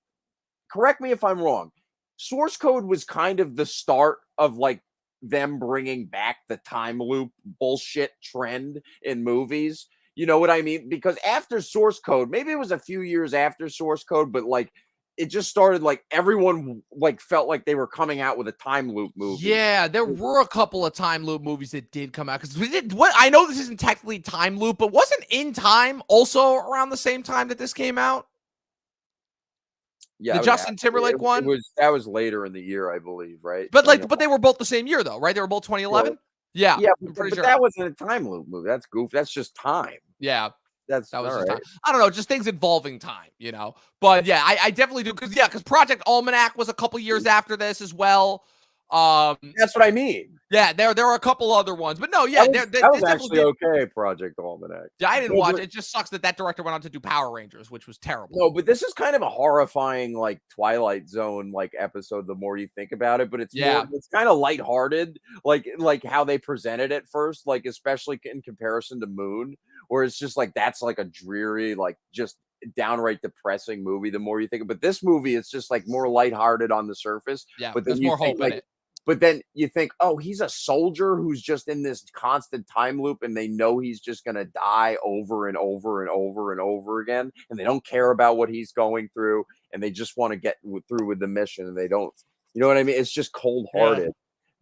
[SPEAKER 2] correct me if I'm wrong. Source Code was kind of the start of like them bringing back the time loop bullshit trend in movies. You know what I mean? Because after Source Code, maybe it was a few years after Source Code, but like it just started like everyone like felt like they were coming out with a time loop movie.
[SPEAKER 1] Yeah, there were a couple of time loop movies that did come out because we did. What I know, this isn't technically time loop, but wasn't In Time also around the same time that this came out?
[SPEAKER 2] Yeah,
[SPEAKER 1] The
[SPEAKER 2] I would have
[SPEAKER 1] Justin
[SPEAKER 2] to.
[SPEAKER 1] Timberlake
[SPEAKER 2] It
[SPEAKER 1] one,
[SPEAKER 2] was that was later in the year, I believe, right?
[SPEAKER 1] but
[SPEAKER 2] 20.
[SPEAKER 1] like, but they were both the same year though, right? They were both
[SPEAKER 2] Well,
[SPEAKER 1] 2011. Yeah,
[SPEAKER 2] yeah,
[SPEAKER 1] I'm pretty
[SPEAKER 2] but
[SPEAKER 1] sure.
[SPEAKER 2] that wasn't a time loop movie. That's goof. That's just time.
[SPEAKER 1] Yeah,
[SPEAKER 2] That's
[SPEAKER 1] that was
[SPEAKER 2] all
[SPEAKER 1] just time.
[SPEAKER 2] right.
[SPEAKER 1] I don't know, just things involving time, you know. But yeah, I definitely do because Project Almanac was a couple years after this as well. Um,
[SPEAKER 2] That's what I mean.
[SPEAKER 1] yeah, there are a couple other ones, but no,
[SPEAKER 2] That
[SPEAKER 1] yeah,
[SPEAKER 2] was
[SPEAKER 1] there
[SPEAKER 2] that
[SPEAKER 1] this
[SPEAKER 2] was
[SPEAKER 1] definitely
[SPEAKER 2] actually
[SPEAKER 1] did.
[SPEAKER 2] okay, Project Almanac.
[SPEAKER 1] Yeah, I didn't
[SPEAKER 2] No,
[SPEAKER 1] watch
[SPEAKER 2] but
[SPEAKER 1] it. It just sucks that director went on to do Power Rangers, which was terrible.
[SPEAKER 2] no, but this is kind of a horrifying, like, Twilight Zone, like, episode the more you think about it, but
[SPEAKER 1] Yeah,
[SPEAKER 2] it's kinda lighthearted, like how they presented it first, like, especially in comparison to Moon, where it's just like that's like a dreary, like, just downright depressing movie the more you think, but this movie, it's just, like, more lighthearted on the surface,
[SPEAKER 1] yeah,
[SPEAKER 2] but then
[SPEAKER 1] there's
[SPEAKER 2] you
[SPEAKER 1] more
[SPEAKER 2] think,
[SPEAKER 1] hope in
[SPEAKER 2] like,
[SPEAKER 1] it.
[SPEAKER 2] but then you think, "Oh, he's a soldier who's just in this constant time loop, and they know he's just gonna die over and over and over and over again, and they don't care about what he's going through, and they just wanna get through with the mission, and they don't." You know what I mean? It's just
[SPEAKER 1] Yeah,
[SPEAKER 2] cold-hearted.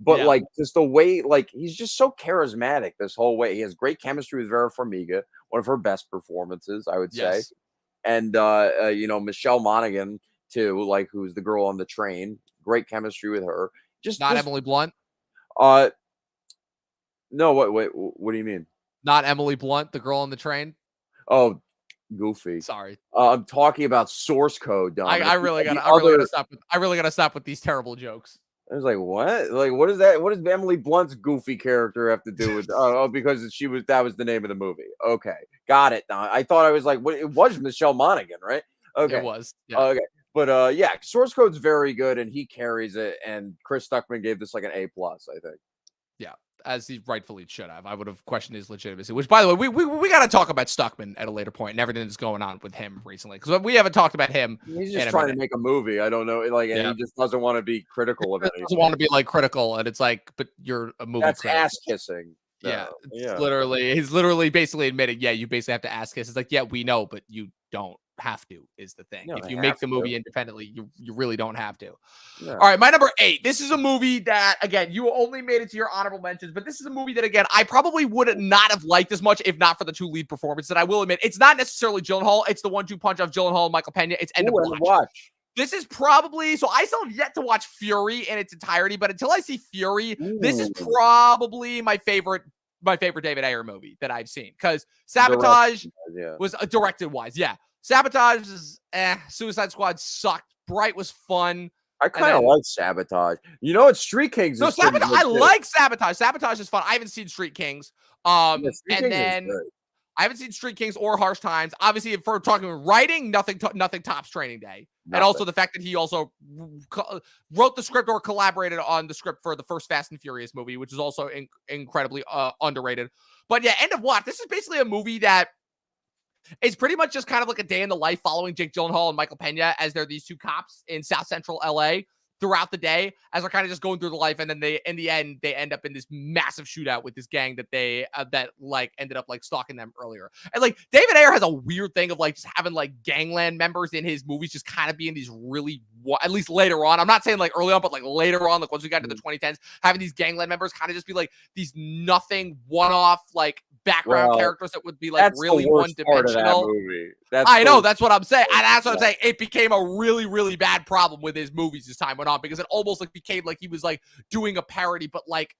[SPEAKER 2] But,
[SPEAKER 1] yeah,
[SPEAKER 2] like, just the way like, he's just so charismatic this whole way. He has great chemistry with Vera Farmiga, one of her best performances, I would say.
[SPEAKER 1] yes.
[SPEAKER 2] And, Michelle Monaghan too, like, who's the girl on the train, great chemistry with her.
[SPEAKER 1] Not
[SPEAKER 2] Just
[SPEAKER 1] Emily Blunt.
[SPEAKER 2] uh, no, what do you mean?
[SPEAKER 1] Not Emily Blunt, the girl on the train.
[SPEAKER 2] Oh, Goofy.
[SPEAKER 1] Sorry.
[SPEAKER 2] I'm talking about Source Code,
[SPEAKER 1] I,
[SPEAKER 2] Dominic.
[SPEAKER 1] I really
[SPEAKER 2] The
[SPEAKER 1] gotta I really gotta
[SPEAKER 2] other
[SPEAKER 1] stop with I really gotta stop with these terrible jokes.
[SPEAKER 2] I was like, "What? Like, what is that? What does Emily Blunt's goofy character have to do with?" Oh, because that was the name of the movie. Okay, got it. Now I thought I was like, "What?" It was Michelle Monaghan, right?
[SPEAKER 1] It
[SPEAKER 2] Okay,
[SPEAKER 1] was. Yeah.
[SPEAKER 2] okay. But yeah, Source Code's very good, and he carries it. And Chris Stuckman gave this like an A plus, I think.
[SPEAKER 1] Yeah. As he rightfully should have. I would have questioned his legitimacy. Which, by the way, we got to talk about Stuckman at a later point and everything that's going on with him recently because we haven't talked about him
[SPEAKER 2] He's
[SPEAKER 1] in
[SPEAKER 2] just
[SPEAKER 1] a
[SPEAKER 2] trying to
[SPEAKER 1] minute.
[SPEAKER 2] make a movie. I don't know, like, and
[SPEAKER 1] Yeah,
[SPEAKER 2] he just doesn't want to be critical of
[SPEAKER 1] he
[SPEAKER 2] anything.
[SPEAKER 1] doesn't want to be like critical, and it's like, but you're a movie
[SPEAKER 2] That's
[SPEAKER 1] critic.
[SPEAKER 2] ass kissing.
[SPEAKER 1] Yeah,
[SPEAKER 2] No,
[SPEAKER 1] it's
[SPEAKER 2] yeah.
[SPEAKER 1] literally he's literally basically admitting, yeah, you basically have to ask us. It's like, yeah, we know, but you don't have to, is the thing.
[SPEAKER 2] No,
[SPEAKER 1] If
[SPEAKER 2] I
[SPEAKER 1] you
[SPEAKER 2] have
[SPEAKER 1] make the
[SPEAKER 2] to.
[SPEAKER 1] movie independently, you really don't have to.
[SPEAKER 2] No.
[SPEAKER 1] All right, my number 8. This is a movie that, again, you only made it to your honorable mentions, but this is a movie that, again, I probably would not have liked as much if not for the two lead performances. That I will admit, it's not necessarily Gyllenhaal. It's the 1-2 punch of Gyllenhaal and Michael Pena. It's End of
[SPEAKER 2] Ooh, and
[SPEAKER 1] Watch.
[SPEAKER 2] watch.
[SPEAKER 1] This is probably, so I still have yet to watch Fury in its entirety, but until I see Fury, this is
[SPEAKER 2] Ooh,
[SPEAKER 1] probably my favorite David Ayer movie that I've seen because Sabotage
[SPEAKER 2] direction, yeah.
[SPEAKER 1] was directed wise. Yeah. Sabotage is Suicide Squad sucked. Bright was fun.
[SPEAKER 2] I
[SPEAKER 1] And
[SPEAKER 2] kind of
[SPEAKER 1] then
[SPEAKER 2] like Sabotage. You know what? Street Kings
[SPEAKER 1] no
[SPEAKER 2] is pretty
[SPEAKER 1] Sabotage.
[SPEAKER 2] good
[SPEAKER 1] I
[SPEAKER 2] too.
[SPEAKER 1] like Sabotage. Sabotage is fun. I haven't seen Street Kings.
[SPEAKER 2] Yeah, Street
[SPEAKER 1] And
[SPEAKER 2] Kings is
[SPEAKER 1] then
[SPEAKER 2] good.
[SPEAKER 1] I haven't seen Street Kings or Harsh Times. Obviously, if we're talking writing, nothing tops Training Day. And also
[SPEAKER 2] Nothing.
[SPEAKER 1] the fact that he also wrote the script or collaborated on the script for the first Fast and Furious movie, which is also incredibly underrated. But yeah, End of Watch. This is basically a movie that is pretty much just kind of like a day in the life following Jake Gyllenhaal and Michael Pena as they're these two cops in South Central LA. throughout the day as they're kind of just going through the life, and then they, in the end, they end up in this massive shootout with this gang that they that like ended up like stalking them earlier. And like David Ayer has a weird thing of like just having like gangland members in his movies just kind of being these really, at least later on, I'm not saying like early on, but like later on, like once we got to the 2010s, having these gangland members kind of just be like these nothing one-off like background characters that would be like
[SPEAKER 2] that's
[SPEAKER 1] really
[SPEAKER 2] the worst part of that
[SPEAKER 1] one-dimensional.
[SPEAKER 2] movie.
[SPEAKER 1] I know, that's what I'm saying. And that's what I'm saying. It became a really, really bad problem with his movies as time went on, because it almost like became like he was like doing a parody, but like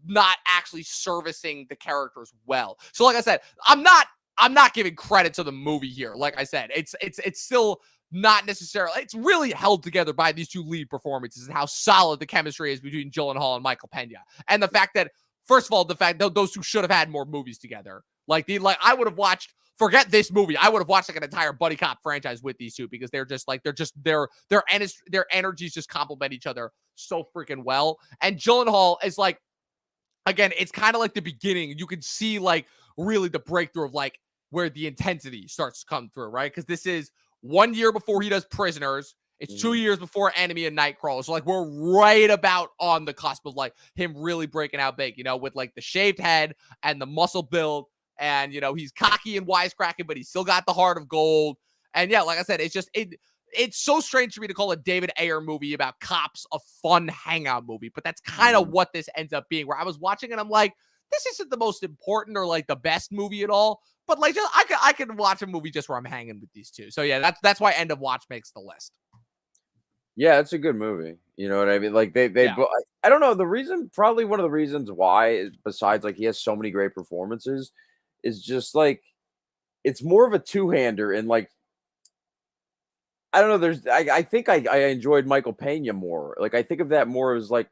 [SPEAKER 1] not actually servicing the characters well. So like I said, I'm not giving credit to the movie here. Like I said, it's still not necessarily, it's really held together by these two lead performances and how solid the chemistry is between Gyllenhaal and Michael Pena. And the fact that, first of all, the fact that those two should have had more movies together. Like I would have watched, forget this movie, I would have watched like an entire buddy cop franchise with these two, because they're just like, their energies just complement each other so freaking well. And Gyllenhaal is like, again, it's kind of like the beginning. You can see like really the breakthrough of like where the intensity starts to come through, right? Because this is 1 year before he does Prisoners. It's 2 years before Enemy and Nightcrawler. So like we're right about on the cusp of like him really breaking out big, you know, with like the shaved head and the muscle build. And, you know, he's cocky and wisecracking, but he's still got the heart of gold. And yeah, like I said, it's just, it's so strange for me to call a David Ayer movie about cops a fun hangout movie, but that's kind of what this ends up being, where I was watching and I'm like, this isn't the most important or like the best movie at all, but like just, I could watch a movie just where I'm hanging with these two. So yeah, that's why End of Watch makes the list.
[SPEAKER 2] Yeah, it's a good movie. You know what I mean? Like they I don't know, the reason, probably one of the reasons why is, besides like he has so many great performances, is just like it's more of a two-hander, and like I don't know. I think I enjoyed Michael Pena more. Like I think of that more as like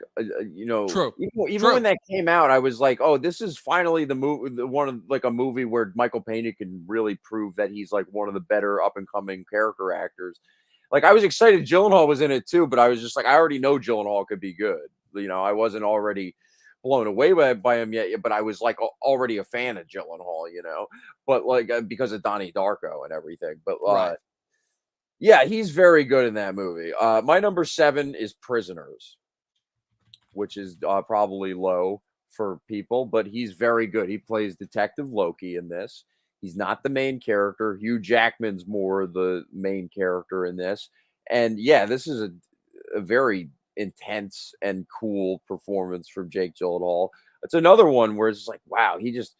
[SPEAKER 2] you know,
[SPEAKER 1] True.
[SPEAKER 2] even when that came out, I was like, oh, this is finally the movie, the one of like a movie where Michael Pena can really prove that he's like one of the better up and coming character actors. Like I was excited Gyllenhaal was in it too, but I was just like, I already know Gyllenhaal could be good. You know, I wasn't already blown away by him yet, but I was like already a fan of Gyllenhaal. You know, but like because of Donnie Darko and everything. But
[SPEAKER 1] Right.
[SPEAKER 2] yeah, he's very good in that movie. My number 7 is Prisoners, which is probably low for people, but he's very good. He plays Detective Loki in this. He's not the main character. Hugh Jackman's more the main character in this. And yeah, this is a very intense and cool performance from Jake Gyllenhaal. It's another one where it's like, wow, he just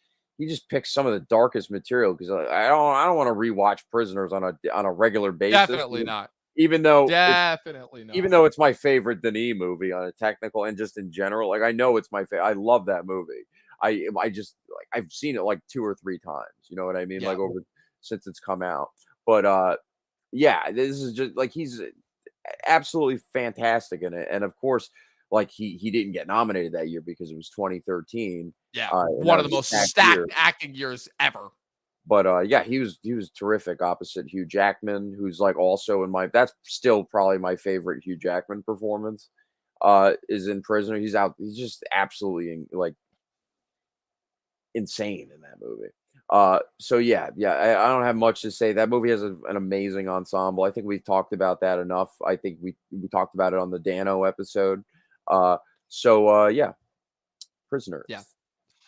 [SPEAKER 2] picks some of the darkest material, because I don't want to rewatch Prisoners on a regular basis.
[SPEAKER 1] Definitely not.
[SPEAKER 2] Even though
[SPEAKER 1] Definitely not.
[SPEAKER 2] even though it's my favorite Denis movie on a technical and just in general, like I know it's my favorite. I love that movie. I just like I've seen it like 2 or 3 times. You know what I mean?
[SPEAKER 1] Yeah.
[SPEAKER 2] Like over since it's come out. But yeah, this is just like he's absolutely fantastic in it. And of course, like he didn't get nominated that year because it was 2013.
[SPEAKER 1] Yeah.
[SPEAKER 2] And
[SPEAKER 1] One
[SPEAKER 2] that
[SPEAKER 1] of the
[SPEAKER 2] was
[SPEAKER 1] most
[SPEAKER 2] his
[SPEAKER 1] stacked
[SPEAKER 2] year.
[SPEAKER 1] acting years ever.
[SPEAKER 2] But yeah, he was terrific opposite Hugh Jackman, who's like also in my, that's still probably my favorite Hugh Jackman performance. Is in Prisoner. He's just absolutely like insane in that movie. So yeah, I don't have much to say. That movie has an amazing ensemble. I think we've talked about that enough. I think we talked about it on the Dano episode. Yeah, Prisoners.
[SPEAKER 1] Yeah.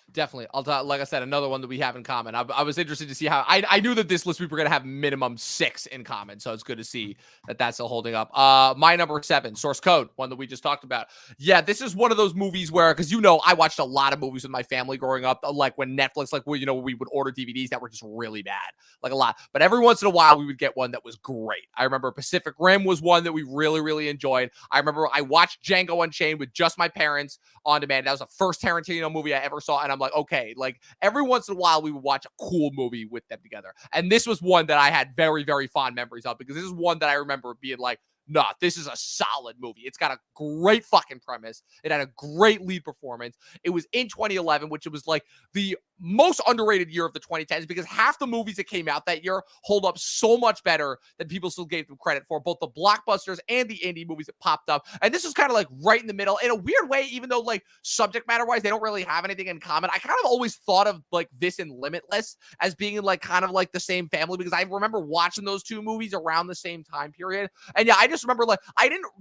[SPEAKER 1] Definitely. I'll talk, like I said, another one that we have in common. I was interested to see how I knew that this list we were going to have minimum 6 in common. So it's good to see that that's still holding up. My number 7, Source Code, one that we just talked about. Yeah, this is one of those movies where, because you know, I watched a lot of movies with my family growing up, like when Netflix, like we, you know, we would order DVDs that were just really bad, like a lot. But every once in a while, we would get one that was great. I remember Pacific Rim was one that we really, really enjoyed. I remember I watched Django Unchained with just my parents on demand. That was the first Tarantino movie I ever saw, and I'm like, okay, like every once in a while we would watch a cool movie with them together. And this was one that I had very, very fond memories of, because this is one that I remember being like, nah, this is a solid movie. It's got a great fucking premise. It had a great lead performance. It was in 2011, which it was like the most underrated year of the 2010s, because half the movies that came out that year hold up so much better than people still gave them credit for, both the blockbusters and the indie movies that popped up. And this was kind of like right in the middle in a weird way, even though like subject matter wise, they don't really have anything in common. I kind of always thought of like this and Limitless as being like kind of like the same family, because I remember watching those two movies around the same time period. And yeah, I just just remember, like,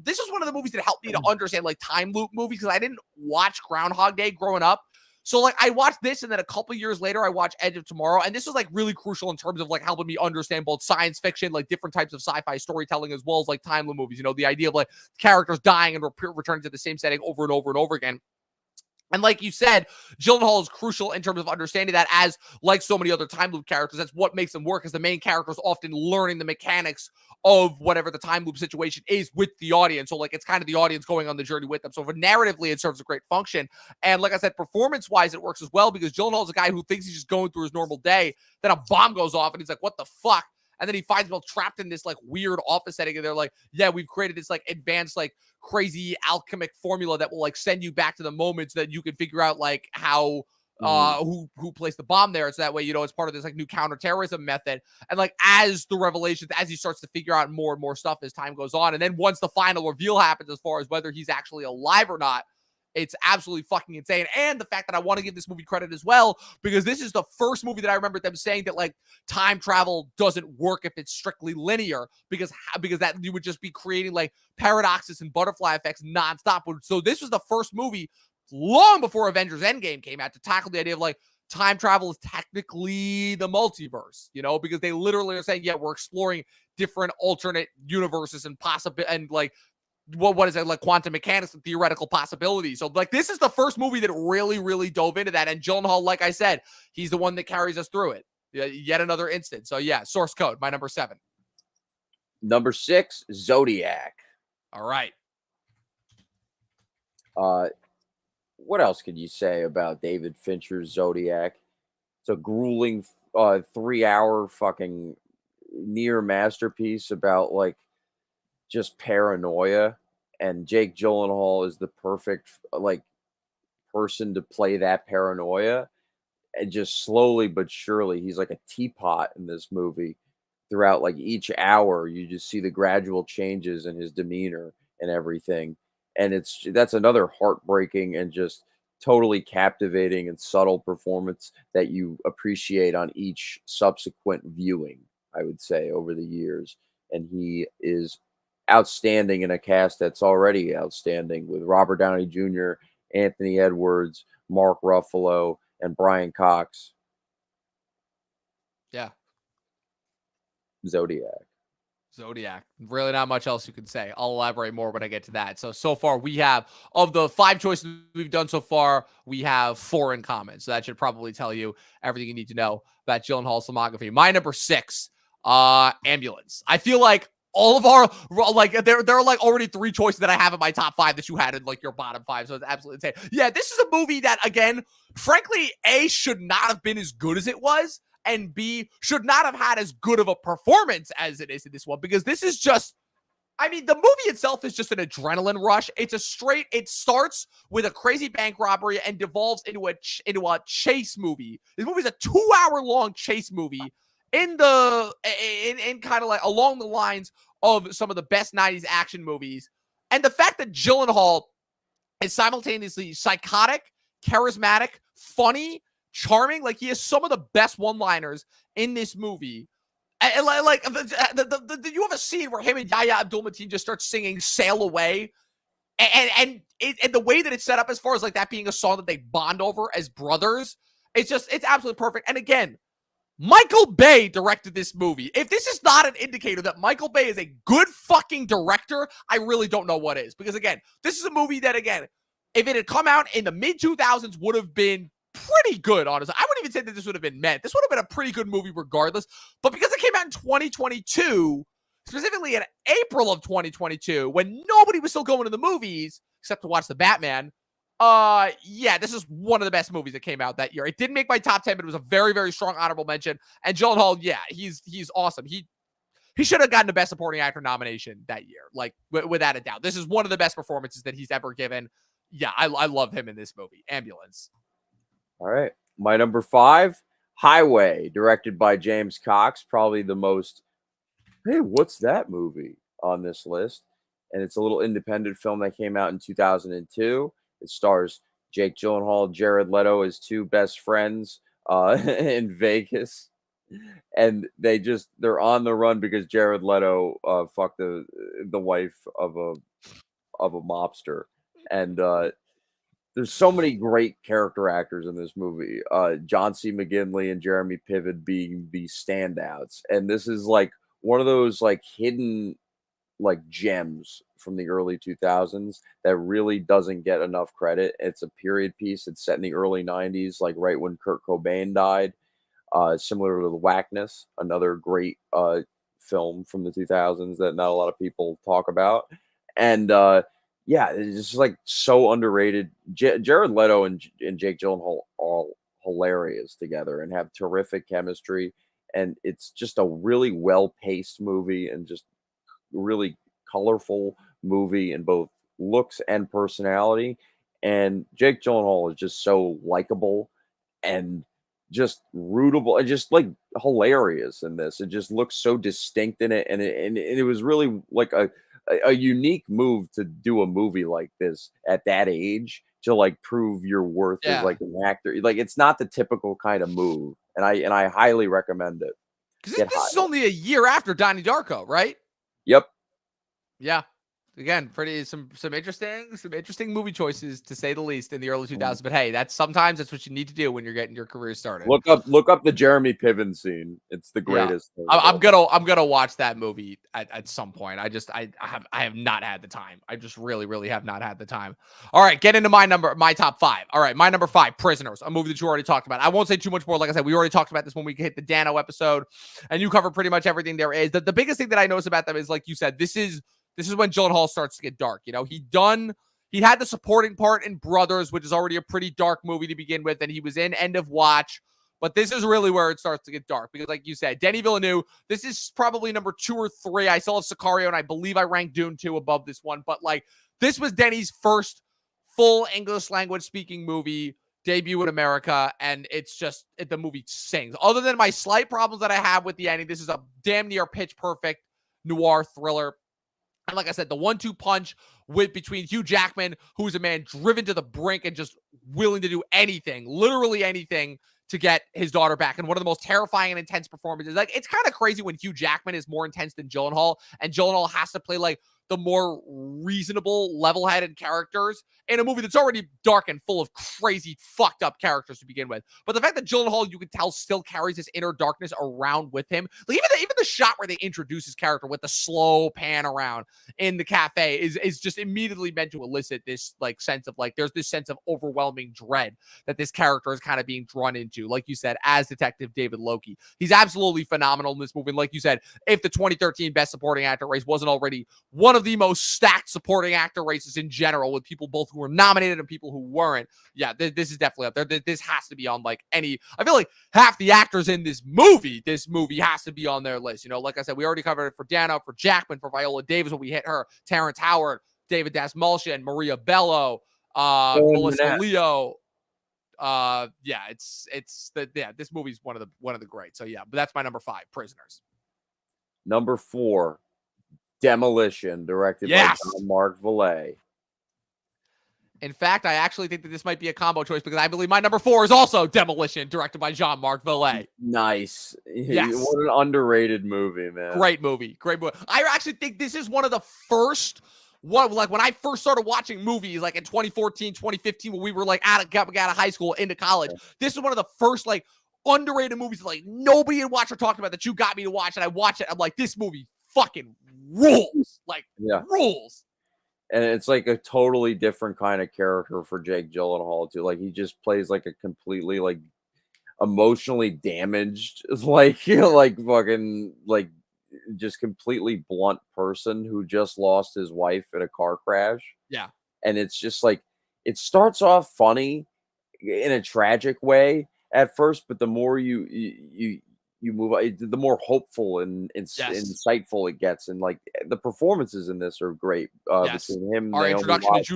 [SPEAKER 1] this is one of the movies that helped me to understand, like, time loop movies, because I didn't watch Groundhog Day growing up. So, like, I watched this, and then a couple years later, I watched Edge of Tomorrow, and this was, like, really crucial in terms of, like, helping me understand both science fiction, like, different types of sci-fi storytelling, as well as, like, time loop movies. You know, the idea of, like, characters dying and returning to the same setting over and over and over again. And like you said, Gyllenhaal is crucial in terms of understanding that, as like so many other time loop characters. That's what makes them work, is the main character is often learning the mechanics of whatever the time loop situation is with the audience. So like, it's kind of the audience going on the journey with them. So for narratively, it serves a great function. And like I said, performance-wise, it works as well, because Gyllenhaal is a guy who thinks he's just going through his normal day. Then a bomb goes off and he's like, what the fuck? And then he finds himself trapped in this like weird office setting. And they're like, yeah, we've created this like advanced, like crazy alchemic formula that will like send you back to the moment so that you can figure out like how who placed the bomb there. So that way, you know, it's part of this like new counterterrorism method. And like, as the revelations, as he starts to figure out more and more stuff as time goes on, and then once the final reveal happens as far as whether he's actually alive or not, it's absolutely fucking insane. And the fact that I want to give this movie credit as well, because this is the first movie that I remember them saying that like time travel doesn't work if it's strictly linear, because that you would just be creating like paradoxes and butterfly effects nonstop. So this was the first movie long before Avengers Endgame came out to tackle the idea of like time travel is technically the multiverse, you know, because they literally are saying, yeah, we're exploring different alternate universes and like what is it, like quantum mechanics and theoretical possibilities. So like, this is the first movie that really, really dove into that. And Gyllenhaal, like I said, he's the one that carries us through it. Yet another instance. So yeah, Source Code, my number 7.
[SPEAKER 2] Number 6, Zodiac.
[SPEAKER 1] All right.
[SPEAKER 2] What else could you say about David Fincher's Zodiac? It's a grueling 3-hour fucking near masterpiece about like just paranoia, and Jake Gyllenhaal is the perfect like person to play that paranoia. And just slowly but surely, he's like a teapot in this movie. Throughout like each hour, you just see the gradual changes in his demeanor and everything. And that's another heartbreaking and just totally captivating and subtle performance that you appreciate on each subsequent viewing, I would say, over the years. And he is outstanding in a cast that's already outstanding, with Robert Downey Jr., Anthony Edwards, Mark Ruffalo, and Brian Cox.
[SPEAKER 1] Yeah.
[SPEAKER 2] Zodiac.
[SPEAKER 1] Really not much else you can say. I'll elaborate more when I get to that. So far we have, of the 5 choices we've done so far, we have 4 in common. So that should probably tell you everything you need to know about Gyllenhaal's filmography. My number 6, Ambulance. I feel like all of our, like, there are like already 3 choices that I have in my top 5 that you had in like your bottom 5. So it's absolutely insane. Yeah, this is a movie that, again, frankly, A, should not have been as good as it was, and B, should not have had as good of a performance as it is in this one, because this is just, I mean, the movie itself is just an adrenaline rush. It starts with a crazy bank robbery and devolves into a chase movie. This movie is a 2-hour long chase movie in kind of like along the lines of some of the best 90s action movies. And the fact that Gyllenhaal is simultaneously psychotic, charismatic, funny, charming, like he has some of the best one-liners in this movie. And like you have a scene where him and Yahya Abdul-Mateen just start singing "Sail Away," and the way that it's set up, as far as like that being a song that they bond over as brothers, it's absolutely perfect. And again, Michael Bay directed this movie. If this is not an indicator that Michael Bay is a good fucking director, I really don't know what is. Because again, this is a movie that, again, if it had come out in the mid-2000s, would have been pretty good, honestly. I wouldn't even say that this would have been meant. This would have been a pretty good movie regardless. But because it came out in 2022, specifically in April of 2022, when nobody was still going to the movies except to watch The Batman, yeah, this is one of the best movies that came out that year. It didn't make my top 10, but it was a very, very strong honorable mention. And Gyllenhaal, yeah, he's awesome. He should have gotten the Best Supporting Actor nomination that year, like without a doubt. This is one of the best performances that he's ever given. Yeah, I love him in this movie, Ambulance.
[SPEAKER 2] All right. My number 5, Highway, directed by James Cox. Probably the most, hey, what's that movie on this list? And it's a little independent film that came out in 2002. It stars Jake Gyllenhaal, Jared Leto as 2 best friends in Vegas. and they're on the run because Jared Leto fucked the wife of a mobster, and there's so many great character actors in this movie. John C. McGinley and Jeremy Piven being the standouts, and this is like one of those like hidden like gems from the early 2000s that really doesn't get enough credit. It's a period piece. It's set in the early 90s, like right when Kurt Cobain died. Similar to the Whackness, another great film from the 2000s that not a lot of people talk about. And yeah, it's just like so underrated. Jared Leto and Jake Gyllenhaal are hilarious together and have terrific chemistry. And it's just a really well paced movie and just really colorful movie in both looks and personality. And Jake Gyllenhaal is just so likable and just rootable and just like hilarious in this. It just looks so distinct in it, and it was really like a unique move to do a movie like this at that age to like prove your worth as
[SPEAKER 1] Yeah.
[SPEAKER 2] like an actor. Like it's not the typical kind of move, and I highly recommend it.
[SPEAKER 1] Because
[SPEAKER 2] Get
[SPEAKER 1] this is
[SPEAKER 2] high.
[SPEAKER 1] only a year after Donnie Darko, right?
[SPEAKER 2] Yep.
[SPEAKER 1] Yeah. Again, pretty some interesting movie choices to say the least in the early 2000s. But hey, that's what you need to do when you're getting your career started.
[SPEAKER 2] Look up the Jeremy Piven scene. It's the
[SPEAKER 1] Yeah.
[SPEAKER 2] greatest thing
[SPEAKER 1] I'm
[SPEAKER 2] of all
[SPEAKER 1] gonna watch that movie at some point. I have not had the time. I just really have not had the time. All right, get into my top 5. All right, my number 5, Prisoners, a movie that you already talked about. I won't say too much more. Like I said, we already talked about this when we hit the Dano episode, and you covered pretty much everything there is. The biggest thing that I notice about them is, like you said, this is when Gyllenhaal starts to get dark. You know, he had the supporting part in Brothers, which is already a pretty dark movie to begin with, and he was in End of Watch. But this is really where it starts to get dark because, like you said, Denis Villeneuve, this is probably number 2 or 3. I still have Sicario, and I believe I ranked Dune 2 above this one. But, like, this was Denis' first full English language speaking movie debut in America, and it's just, the movie sings. Other than my slight problems that I have with the ending, this is a damn near pitch perfect noir thriller. And like I said, the 1-2 punch between Hugh Jackman, who is a man driven to the brink and just willing to do anything, literally anything, to get his daughter back. And one of the most terrifying and intense performances. Like, it's kind of crazy when Hugh Jackman is more intense than Gyllenhaal, and Gyllenhaal has to play like the more reasonable, level-headed characters in a movie that's already dark and full of crazy, fucked up characters to begin with. But the fact that Gyllenhaal, you can tell, still carries this inner darkness around with him. Like, even the shot where they introduce his character with the slow pan around in the cafe is just immediately meant to elicit this like sense of like, there's this sense of overwhelming dread that this character is kind of being drawn into, like you said, as Detective David Loki. He's absolutely phenomenal in this movie. And like you said, if the 2013 Best Supporting Actor race wasn't already one of the most stacked supporting actor races in general, with people both who were nominated and people who weren't, yeah, this is definitely up there. This has to be on like any, I feel like half the actors in this movie has to be on their list. You know, like I said, we already covered it for Dano, for Jackman, for Viola Davis when we hit her, Terrence Howard, David Dasmalchian, Maria Bello, Melissa Leo. This movie's one of the greats. So yeah, but that's my number 5, Prisoners.
[SPEAKER 2] Number 4, Demolition, directed by Jean-Marc Vallée.
[SPEAKER 1] In fact, I actually think that this might be a combo choice because I believe my number 4 is also Demolition, directed by Jean-Marc Vallée.
[SPEAKER 2] Nice.
[SPEAKER 1] Yes.
[SPEAKER 2] What an underrated movie, man.
[SPEAKER 1] Great movie. I actually think this is one of the first, like when I first started watching movies, like in 2014, 2015, when we were like out of high school into college, this is one of the first like underrated movies that like nobody had watched or talked about that you got me to watch, and I watch it. I'm like, this movie fucking rules. Like, rules.
[SPEAKER 2] And it's like a totally different kind of character for Jake Gyllenhaal too. Like he just plays like a completely like emotionally damaged, like like fucking like just completely blunt person who just lost his wife in a car crash.
[SPEAKER 1] Yeah.
[SPEAKER 2] And it's just like it starts off funny in a tragic way at first, but the more you move the more hopeful and insightful it gets, and like the performances in this are great between him,
[SPEAKER 1] our
[SPEAKER 2] Naomi
[SPEAKER 1] introduction
[SPEAKER 2] Watts,
[SPEAKER 1] to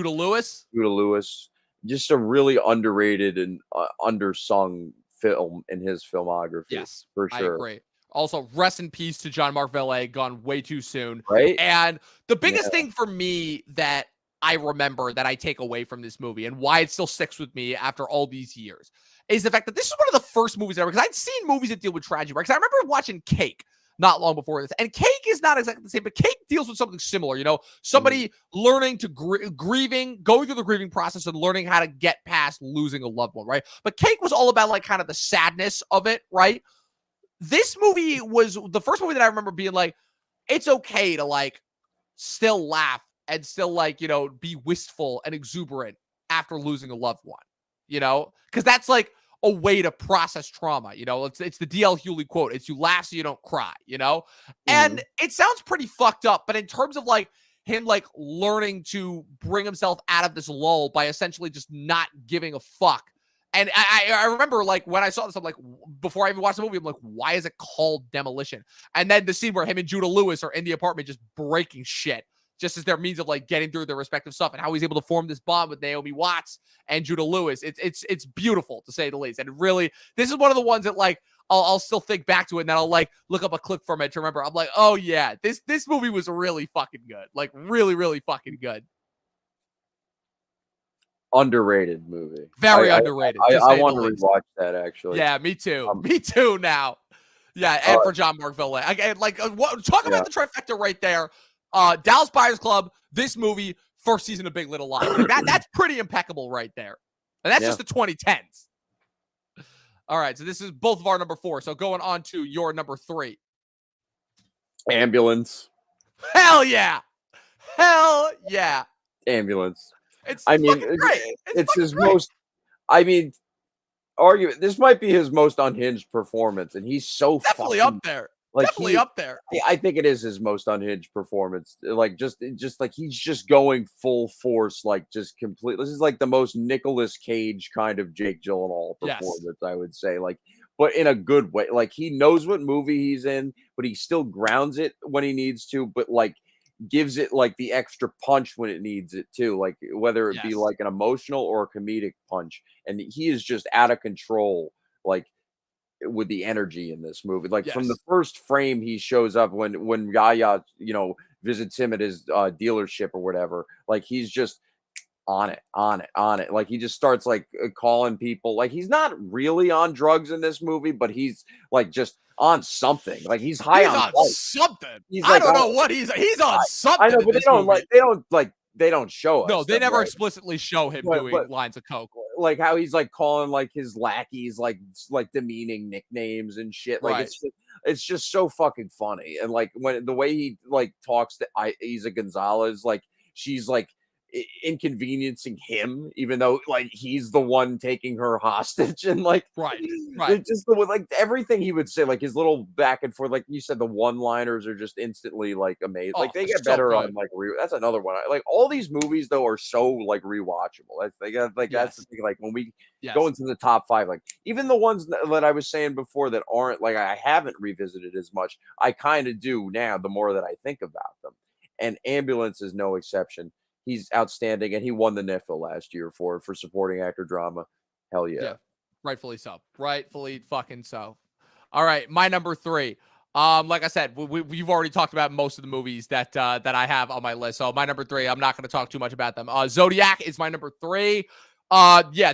[SPEAKER 1] Judah Lewis,
[SPEAKER 2] just a really underrated and undersung film in his filmography.
[SPEAKER 1] Yes,
[SPEAKER 2] for sure.
[SPEAKER 1] I agree. Also, rest in peace to Jean-Marc Vallée, gone way too soon.
[SPEAKER 2] Right.
[SPEAKER 1] And the biggest thing for me that I remember that I take away from this movie and why it still sticks with me after all these years is the fact that this is one of the first movies ever, because I'd seen movies that deal with tragedy, right? Because I remember watching Cake not long before this, and Cake is not exactly the same, but Cake deals with something similar, somebody learning to grieving, going through the grieving process and learning how to get past losing a loved one, right? But Cake was all about like kind of the sadness of it, right? This movie was the first movie that I remember being like, it's okay to like still laugh and still like, be wistful and exuberant after losing a loved one, because that's like a way to process trauma. It's the DL Hewley quote. It's you laugh so you don't cry, and it sounds pretty fucked up, but in terms of like him, like learning to bring himself out of this lull by essentially just not giving a fuck. And I remember like when I saw this, I'm like, before I even watched the movie, I'm like, why is it called Demolition? And then the scene where him and Judah Lewis are in the apartment just breaking shit, just as their means of like getting through their respective stuff, and how he's able to form this bond with Naomi Watts and Judah Lewis. It's beautiful to say the least. And really, this is one of the ones that like I'll still think back to it, and then I'll like look up a clip from it to remember. I'm like, oh yeah, this movie was really fucking good, like really, really fucking good.
[SPEAKER 2] Underrated movie.
[SPEAKER 1] Very underrated.
[SPEAKER 2] I want to rewatch that actually.
[SPEAKER 1] Yeah, me too. Me too now. Yeah, and for John Mark Villay. Again, like talk about the trifecta right there. Dallas Buyers Club, this movie, first season of Big Little Lies. That's pretty impeccable right there. And that's just the 2010s. All right, so this is both of our number 4. So going on to your number 3.
[SPEAKER 2] Ambulance.
[SPEAKER 1] Hell yeah. Hell yeah.
[SPEAKER 2] Ambulance.
[SPEAKER 1] It's
[SPEAKER 2] great. It's his great. This might be his most unhinged performance, and he's so
[SPEAKER 1] definitely up there. Like definitely up there.
[SPEAKER 2] I think it is his most unhinged performance. Like just like he's just going full force, like just complete. This is like the most Nicolas Cage kind of Jake Gyllenhaal performance, I would say. Like, but in a good way. Like he knows what movie he's in, but he still grounds it when he needs to. But like gives it like the extra punch when it needs it too. Like whether it be like an emotional or a comedic punch, and he is just out of control. Like. With the energy in this movie, like from the first frame he shows up when Yaya visits him at his dealership or whatever, like he's just on it, like he just starts like calling people, like he's not really on drugs in this movie, but he's like just on something, like he's high on
[SPEAKER 1] something. I don't know what he's on something.
[SPEAKER 2] I know, but they don't show us.
[SPEAKER 1] No, they never explicitly show him doing lines of coke.
[SPEAKER 2] Like how he's like calling like his lackeys like demeaning nicknames and shit. Like it's just so fucking funny. And like when the way he like talks to Isa Gonzalez, like she's like inconveniencing him, even though like he's the one taking her hostage, and like just like everything he would say, like his little back and forth, like you said, the one-liners are just instantly like amazing. Like they get better on like that's another one. Like all these movies though are so like rewatchable. That's that's the thing. Like when we go into the top 5, like even the ones that I was saying before that aren't like I haven't revisited as much, I kind of do now the more that I think about them. And Ambulance is no exception. He's outstanding, and he won the NIFA last year for supporting actor drama. Hell yeah.
[SPEAKER 1] Rightfully so. Rightfully fucking so. All right, my number 3. Like I said, we've already talked about most of the movies that I have on my list. So my number 3, I'm not going to talk too much about them. Zodiac is my number 3.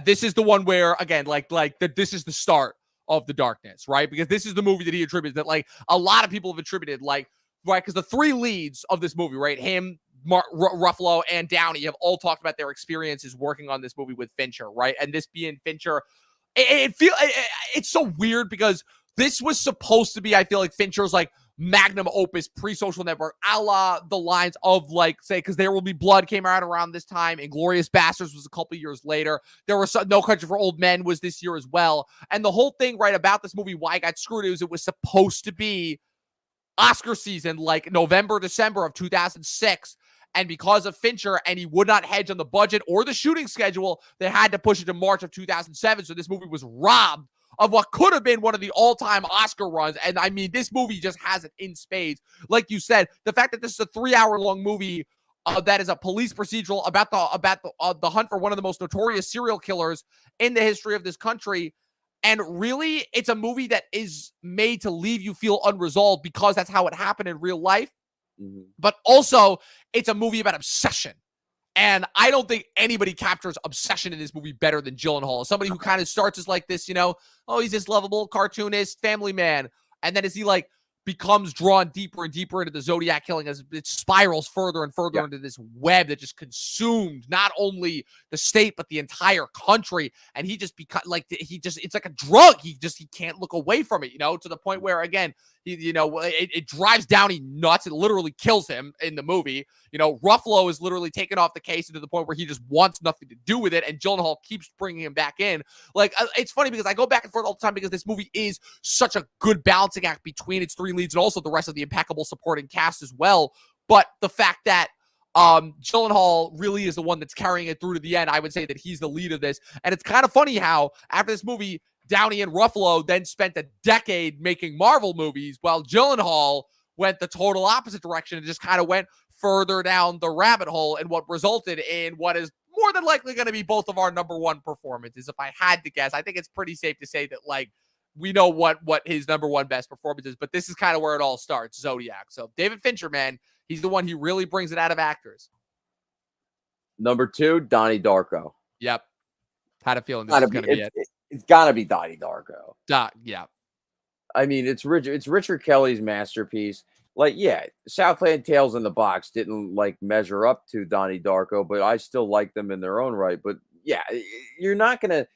[SPEAKER 1] This is the one where again, this is the start of the darkness, right? Because this is the movie that he attributes that like a lot of people have attributed, like because the 3 leads of this movie, right? Him, Ruffalo, and Downey have all talked about their experiences working on this movie with Fincher, right? And this being Fincher, it's so weird because this was supposed to be, I feel like, Fincher's like magnum opus pre-Social Network, a la the lines of like, say, because There Will Be Blood came out around this time, Inglourious Basterds was a couple years later. There was No Country for Old Men was this year as well. And the whole thing, right, about this movie, why I got screwed, it was supposed to be Oscar season, like November, December of 2006. And because of Fincher, and he would not hedge on the budget or the shooting schedule, they had to push it to March of 2007. So this movie was robbed of what could have been one of the all-time Oscar runs. And I mean, this movie just has it in spades. Like you said, the fact that this is a 3-hour-long movie that is a police procedural about the hunt for one of the most notorious serial killers in the history of this country. And really, it's a movie that is made to leave you feel unresolved because that's how it happened in real life. But also, it's a movie about obsession And I don't think anybody captures obsession in this movie better than Gyllenhaal. Somebody who kind of starts as like this, oh, he's this lovable cartoonist, family man. And then as he like becomes drawn deeper and deeper into the Zodiac killing, as it spirals further and further into this web that just consumed not only the state, but the entire country. And he just it's like a drug. He can't look away from it, to the point where, again, it drives Downey nuts. It literally kills him in the movie. Ruffalo is literally taken off the case to the point where he just wants nothing to do with it. And Gyllenhaal keeps bringing him back in. Like, it's funny because I go back and forth all the time because this movie is such a good balancing act between its three leads and also the rest of the impeccable supporting cast as well. But the fact that Gyllenhaal really is the one that's carrying it through to the end, I would say that he's the lead of this. And it's kind of funny how after this movie, Downey and Ruffalo then spent a decade making Marvel movies, while Gyllenhaal went the total opposite direction and just kind of went further down the rabbit hole, and what resulted in what is more than likely going to be both of our number one performances. If I had to guess, I think it's pretty safe to say that, like, we know what his number one best performance is, but this is kind of where it all starts, Zodiac. So David Fincher, man, he's the one. He really brings it out of actors.
[SPEAKER 2] Number 2, Donnie Darko.
[SPEAKER 1] Yep. Had a feeling this is going to be it.
[SPEAKER 2] It's got to be Donnie Darko.
[SPEAKER 1] Yeah.
[SPEAKER 2] I mean, it's Richard Kelly's masterpiece. Like, yeah, Southland Tales in the Box didn't like measure up to Donnie Darko, but I still like them in their own right. But yeah, you're not gonna.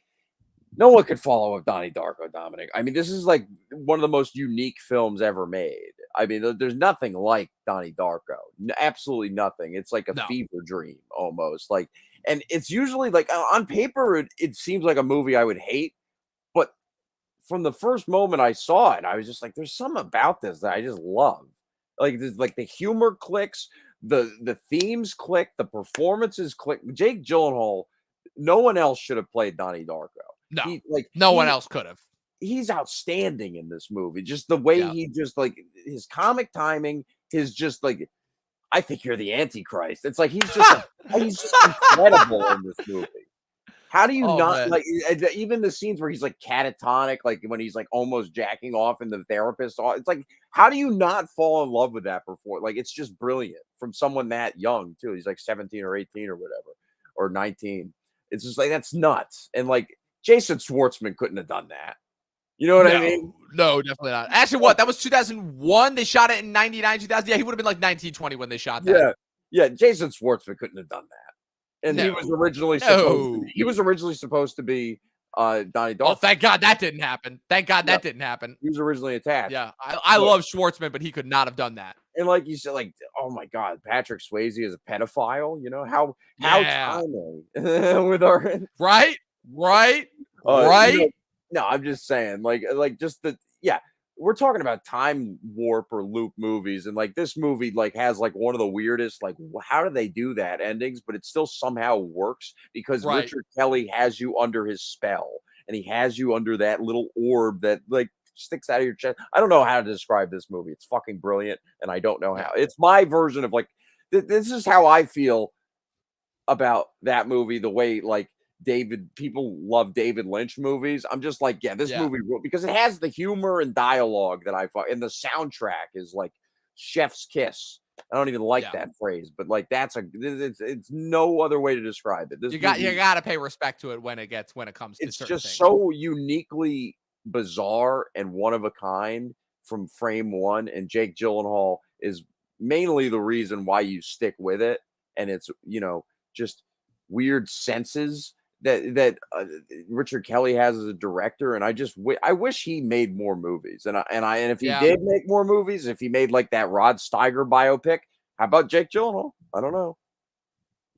[SPEAKER 2] No one could follow up Donnie Darko, Dominic. I mean, this is like one of the most unique films ever made. I mean, there's nothing like Donnie Darko. Absolutely nothing. It's like a fever dream almost. Like, and it's usually like on paper, it seems like a movie I would hate, but from the first moment I saw it, I was just like, there's something about this that I just love. Like, the humor clicks, the themes click, the performances click. Jake Gyllenhaal, no one else should have played Donnie Darko.
[SPEAKER 1] No, no one else could have.
[SPEAKER 2] He's outstanding in this movie. Just the way he just like his comic timing, his just like, I think you're the Antichrist. It's like he's just incredible in this movie. How do you not like even the scenes where he's like catatonic, like when he's like almost jacking off in the therapist? It's like, how do you not fall in love with that before? Like, it's just brilliant from someone that young too. He's like 17 or 18 or whatever, or 19. It's just like, that's nuts. And like, Jason Schwartzman couldn't have done that. You know what I mean?
[SPEAKER 1] No, definitely not. Actually, what? That was 2001. They shot it in 99, 2000. Yeah, he would have been like 19, 20 when they shot that.
[SPEAKER 2] Yeah. Jason Schwartzman couldn't have done that. And he was originally supposed to be Donnie Darko.
[SPEAKER 1] Oh, thank God that didn't happen. Thank God that didn't happen.
[SPEAKER 2] He was originally attached.
[SPEAKER 1] Yeah, I love Schwartzman, but he could not have done that.
[SPEAKER 2] And like you said, like, oh my God, Patrick Swayze is a pedophile. You know how timely with our
[SPEAKER 1] right.
[SPEAKER 2] No, I'm just saying, like just we're talking about time warp or loop movies, and like this movie like has like one of the weirdest, like, how do they do that endings, but it still somehow works because Richard Kelly has you under his spell, and he has you under that little orb that like sticks out of your chest. I don't know how to describe this movie. It's fucking brilliant, and I don't know how. It's my version of like this is how I feel about that movie. The way like people love David Lynch movies. I'm just like, this movie, because it has the humor and dialogue that and the soundtrack is like chef's kiss. I don't even like that phrase, but like it's no other way to describe it. This
[SPEAKER 1] you got to pay respect to it when it comes to certain things.
[SPEAKER 2] It's just so uniquely bizarre and one of a kind from frame one, and Jake Gyllenhaal is mainly the reason why you stick with it, and it's just weird senses that Richard Kelly has as a director, and I wish he made more movies, and if he did make more movies, if he made like that Rod Steiger biopic, how about Jake Gyllenhaal? I don't know.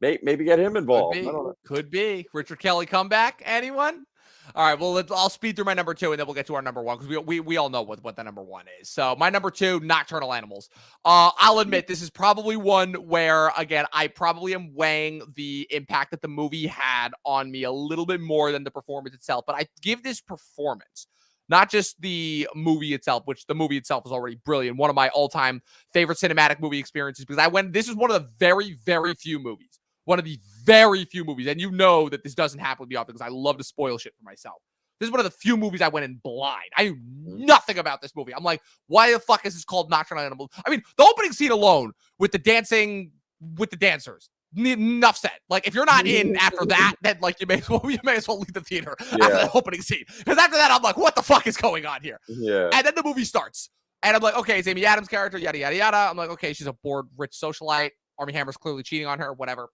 [SPEAKER 2] Maybe get him involved. I don't know.
[SPEAKER 1] Could be Richard Kelly comeback. Anyone? All right, well, I'll speed through my number 2, and then we'll get to our number 1 because we all know what the number 1 is. So my number 2, Nocturnal Animals. I'll admit this is probably one where, again, I probably am weighing the impact that the movie had on me a little bit more than the performance itself. But I give this performance, not just the movie itself, which the movie itself is already brilliant, one of my all-time favorite cinematic movie experiences, because this is one of the very, very few movies. One of the very few movies, and you know that this doesn't happen to me often because I love to spoil shit for myself. This is one of the few movies I went in blind. I knew nothing about this movie. I'm like, why the fuck is this called Nocturnal Animals? I mean, the opening scene alone with the dancers, enough said. Like, if you're not in after that, then like you may as well leave the theater after that opening scene. Because after that, I'm like, what the fuck is going on here?
[SPEAKER 2] Yeah.
[SPEAKER 1] And then the movie starts. And I'm like, okay, it's Amy Adams' character, yada, yada, yada. I'm like, okay, she's a bored, rich socialite. Armie Hammer's clearly cheating on her, whatever.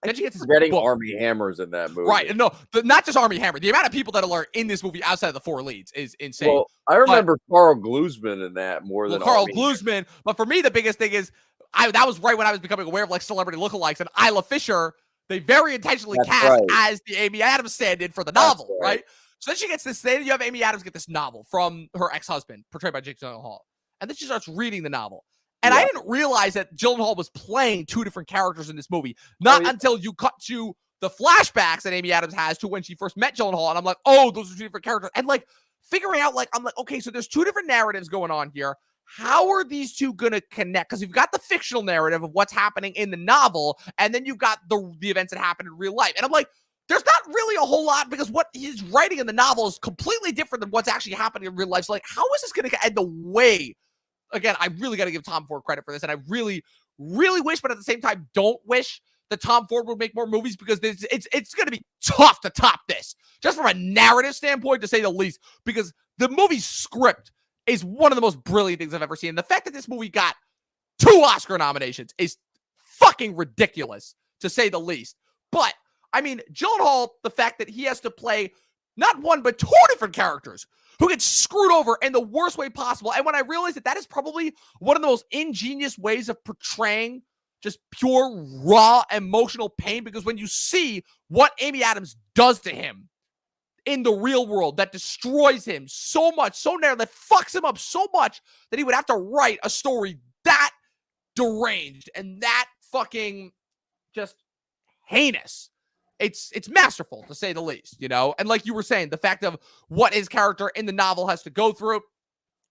[SPEAKER 2] Then she gets forgetting Armie Hammer's in that movie.
[SPEAKER 1] Right. No, not just Armie Hammer. The amount of people that are in this movie outside of the 4 leads is insane.
[SPEAKER 2] Well, I remember Carl Glusman in that more than
[SPEAKER 1] Carl Glusman. But for me, the biggest thing is, that was right when I was becoming aware of like celebrity lookalikes, and Isla Fisher, they very intentionally cast as the Amy Adams stand-in for the novel, right? So then she gets this thing. You have Amy Adams get this novel from her ex-husband, portrayed by Jake Gyllenhaal. And then she starts reading the novel. And I didn't realize that Gyllenhaal was playing 2 different characters in this movie. Not until you cut to the flashbacks that Amy Adams has to when she first met Gyllenhaal. And I'm like, oh, those are 2 different characters. And like figuring out, like, I'm like, okay, so there's 2 different narratives going on here. How are these 2 going to connect? Because you've got the fictional narrative of what's happening in the novel, and then you've got the events that happen in real life. And I'm like, there's not really a whole lot, because what he's writing in the novel is completely different than what's actually happening in real life. So like, how is this going to end the way? Again, I really got to give Tom Ford credit for this, and I really, really wish, but at the same time, don't wish that Tom Ford would make more movies, because it's going to be tough to top this, just from a narrative standpoint, to say the least, because the movie's script is one of the most brilliant things I've ever seen. And the fact that this movie got 2 Oscar nominations is fucking ridiculous, to say the least. But, I mean, Gyllenhaal, the fact that he has to play not 1, but 2 different characters who get screwed over in the worst way possible. And when I realized that is probably one of the most ingenious ways of portraying just pure, raw, emotional pain, because when you see what Amy Adams does to him in the real world, that destroys him so much, so narrow, that fucks him up so much that he would have to write a story that deranged and that fucking just heinous. It's masterful, to say the least, you know? And like you were saying, the fact of what his character in the novel has to go through,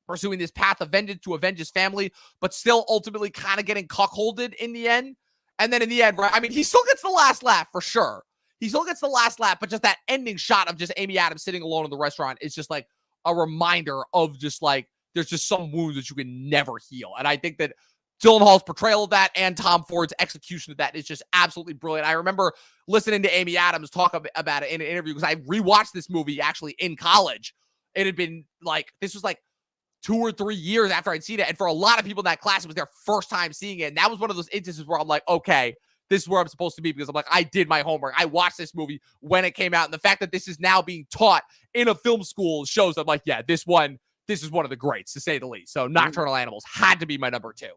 [SPEAKER 1] pursuing this path of vengeance to avenge his family, but still ultimately kind of getting cuckolded in the end. And then in the end, right? I mean, he still gets the last laugh for sure. He still gets the last laugh, but just that ending shot of just Amy Adams sitting alone in the restaurant is just like a reminder of just like, there's just some wounds that you can never heal. And I think that Gyllenhaal's portrayal of that and Tom Ford's execution of that is just absolutely brilliant. I remember listening to Amy Adams talk about it in an interview, because I rewatched this movie actually in college. It had been like, this was like 2 or 3 years after I'd seen it. And for a lot of people in that class, it was their first time seeing it. And that was one of those instances where I'm like, okay, this is where I'm supposed to be, because I'm like, I did my homework. I watched this movie when it came out. And the fact that this is now being taught in a film school shows I'm like, yeah, this is one of the greats, to say the least. So Nocturnal Animals had to be my number 2.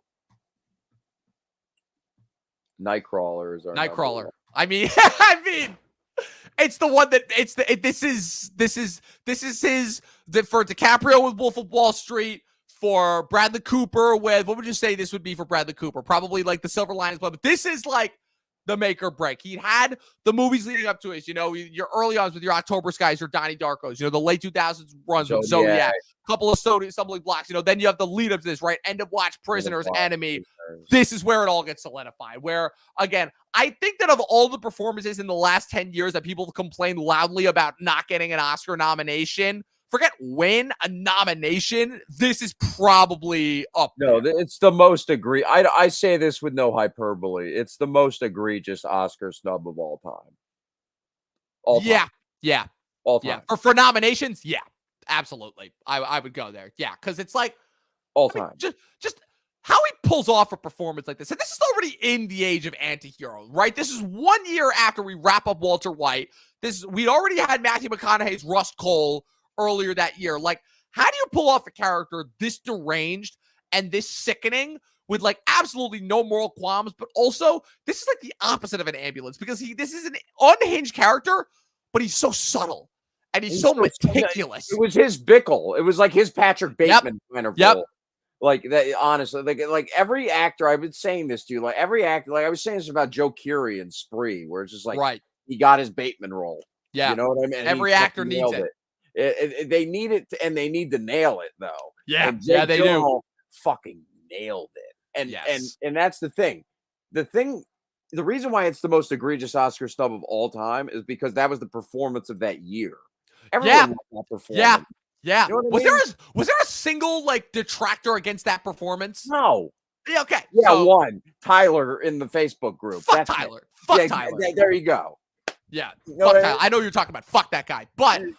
[SPEAKER 2] Nightcrawler is our
[SPEAKER 1] Nightcrawler. I mean, it's the one that this is his for DiCaprio with Wolf of Wall Street, for Bradley Cooper with, what would you say this would be for Bradley Cooper? Probably like The Silver Linings Club. But this is like the make or break. He had the movies leading up to it. You know, your early ons with your October Skies, your Donnie Darkos. You know, the late 2000s runs with Zodiac. Couple of stumbling blocks. You know, then you have the lead up to this, right? End of Watch, Prisoners, Enemy. This is where it all gets solidified. Where, again, I think that of all the performances in the last 10 years that people complain loudly about not getting an Oscar nomination, forget win, a nomination, this is probably up there.
[SPEAKER 2] No, it's the most I say this with no hyperbole. It's the most egregious Oscar snub of all time. All time.
[SPEAKER 1] Yeah.
[SPEAKER 2] All time.
[SPEAKER 1] Yeah. For nominations, yeah. Absolutely. I would go there. Yeah, because it's like
[SPEAKER 2] all time.
[SPEAKER 1] Just how he pulls off a performance like this. And this is already in the age of anti-hero, right? This is 1 year after we wrap up Walter White. We already had Matthew McConaughey's Rust Cole earlier that year. Like, how do you pull off a character this deranged and this sickening with like absolutely no moral qualms, but also this is like the opposite of an ambulance, because this is an unhinged character, but he's so subtle. And he's so meticulous.
[SPEAKER 2] It was his Bickle. It was like his Patrick Bateman kind of role. Like that, honestly, like every actor, I've been saying this to you, like every actor, like I was saying this about Joe Keery in Spree, where it's just like, he got his Bateman role.
[SPEAKER 1] Yeah.
[SPEAKER 2] You know what I mean? And
[SPEAKER 1] every actor needs
[SPEAKER 2] it. They need it, and they need to nail it, though.
[SPEAKER 1] Yeah. They do.
[SPEAKER 2] Fucking nailed it. And that's the thing. The reason why it's the most egregious Oscar snub of all time is because that was the performance of that year. Everyone loved that performance.
[SPEAKER 1] Yeah.
[SPEAKER 2] You know
[SPEAKER 1] was there a single like detractor against that performance?
[SPEAKER 2] No.
[SPEAKER 1] Yeah, okay.
[SPEAKER 2] Yeah,
[SPEAKER 1] So
[SPEAKER 2] one. Tyler in the Facebook group.
[SPEAKER 1] fuck
[SPEAKER 2] That's it.
[SPEAKER 1] Tyler. Fuck
[SPEAKER 2] Yeah,
[SPEAKER 1] Tyler.
[SPEAKER 2] there you go.
[SPEAKER 1] Yeah,
[SPEAKER 2] You know
[SPEAKER 1] fuck
[SPEAKER 2] what I
[SPEAKER 1] Tyler. I know you're talking about. Fuck that guy. But
[SPEAKER 2] mean?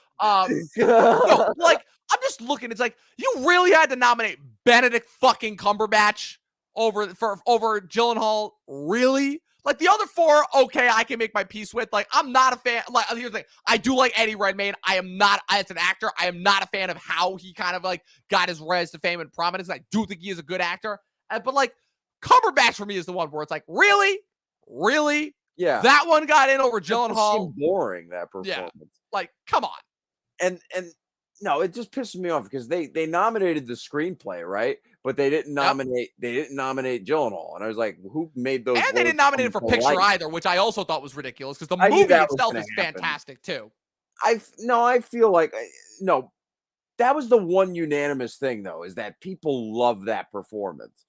[SPEAKER 1] no, like I'm just looking. It's like you really had to nominate Benedict fucking Cumberbatch over Gyllenhaal. Really? Like the other four, okay, I can make my peace with. Like I'm not a fan. Like here's the thing, I do like Eddie Redmayne. I am not as an actor. I am not a fan of how he kind of like got his rise to fame and prominence. I do think he is a good actor, but like Cumberbatch for me is the one where it's like really.
[SPEAKER 2] Yeah.
[SPEAKER 1] That one got in over
[SPEAKER 2] That just
[SPEAKER 1] Gyllenhaal.
[SPEAKER 2] seemed boring, that
[SPEAKER 1] Yeah,
[SPEAKER 2] performance.
[SPEAKER 1] like come on.
[SPEAKER 2] And no, it just pisses me off because they nominated the screenplay, right? But
[SPEAKER 1] Yep.
[SPEAKER 2] they didn't nominate Gyllenhaal. And I was like, who made those
[SPEAKER 1] And they
[SPEAKER 2] words
[SPEAKER 1] didn't nominate
[SPEAKER 2] come
[SPEAKER 1] it for
[SPEAKER 2] to
[SPEAKER 1] picture
[SPEAKER 2] light?
[SPEAKER 1] either, which I also thought was ridiculous because the
[SPEAKER 2] I knew
[SPEAKER 1] movie
[SPEAKER 2] that was
[SPEAKER 1] itself
[SPEAKER 2] gonna
[SPEAKER 1] is
[SPEAKER 2] happen.
[SPEAKER 1] fantastic too.
[SPEAKER 2] I feel like no, that was the one unanimous thing though, is that people love that performance.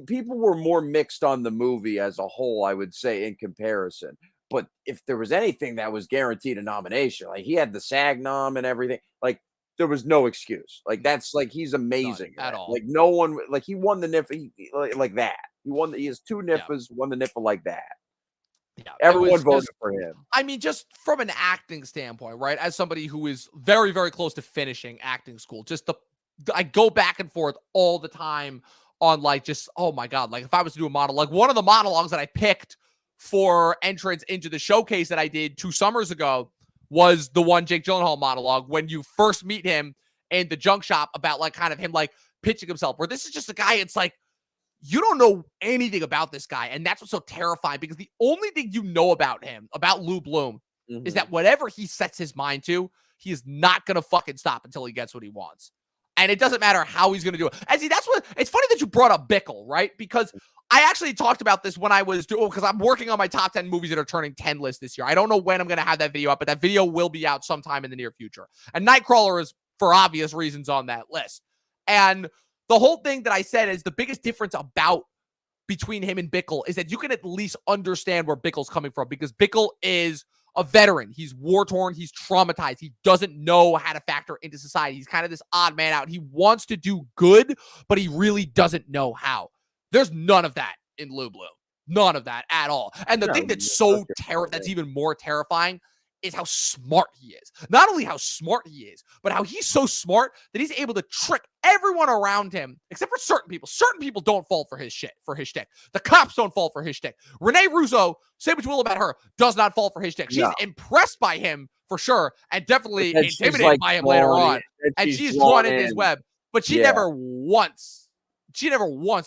[SPEAKER 2] People were more mixed on the movie as a whole, I would say, in comparison. But if there was anything that was guaranteed a nomination, like he had the SAG nom and everything, like there was no excuse. Like that's like he's
[SPEAKER 1] None
[SPEAKER 2] amazing
[SPEAKER 1] at
[SPEAKER 2] at it.
[SPEAKER 1] all.
[SPEAKER 2] Like no one, like he won the NIFA like that. He has two
[SPEAKER 1] Yeah.
[SPEAKER 2] NIFAs, won the NIFA like that.
[SPEAKER 1] Yeah. It
[SPEAKER 2] Everyone
[SPEAKER 1] was
[SPEAKER 2] voted
[SPEAKER 1] just,
[SPEAKER 2] for him.
[SPEAKER 1] I mean, just from an acting standpoint, right? As somebody who is very, very close to finishing acting school, I go back and forth all the time on like just, oh my God, like if I was to do a monologue, one of the monologues that I picked for entrance into the showcase that I did 2 summers ago was the one Jake Gyllenhaal monologue when you first meet him in the junk shop about like kind of him like pitching himself, where this is just a guy, it's like, you don't know anything about this guy. And that's what's so terrifying because the only thing you know about him, about Lou Bloom, is
[SPEAKER 2] Mhm.
[SPEAKER 1] that whatever he sets his mind to, he is not going to fucking stop until he gets what he wants. And it doesn't matter how he's going to do it. And see, that's what it's funny that you brought up Bickle, right? Because I actually talked about this when I was doing, because I'm working on my top 10 movies that are turning 10 list this year. I don't know when I'm going to have that video up, but that video will be out sometime in the near future. And Nightcrawler is, for obvious reasons, on that list. And the whole thing that I said is the biggest difference about between him and Bickle is that you can at least understand where Bickle's coming from because Bickle is a veteran. He's war-torn. He's traumatized. He doesn't know how to factor into society. He's kind of this odd man out. He wants to do good, but he really doesn't know how. There's none of that in Lou Bloom. None of that at all. And the
[SPEAKER 2] No,
[SPEAKER 1] thing that's
[SPEAKER 2] that's
[SPEAKER 1] that's even more terrifying is how smart he is. Not only how smart he is, but how he's so smart that he's able to trick everyone around him, except for certain people. Certain people don't fall for his shit, for his shtick. The cops don't fall for his shtick. Renee Russo, say what you will about her, does not fall for his shtick. She's
[SPEAKER 2] no.
[SPEAKER 1] impressed by him for sure, and definitely
[SPEAKER 2] And she's
[SPEAKER 1] intimidated
[SPEAKER 2] like
[SPEAKER 1] by him later on. And she's drawn into his web, but she
[SPEAKER 2] Yeah.
[SPEAKER 1] never once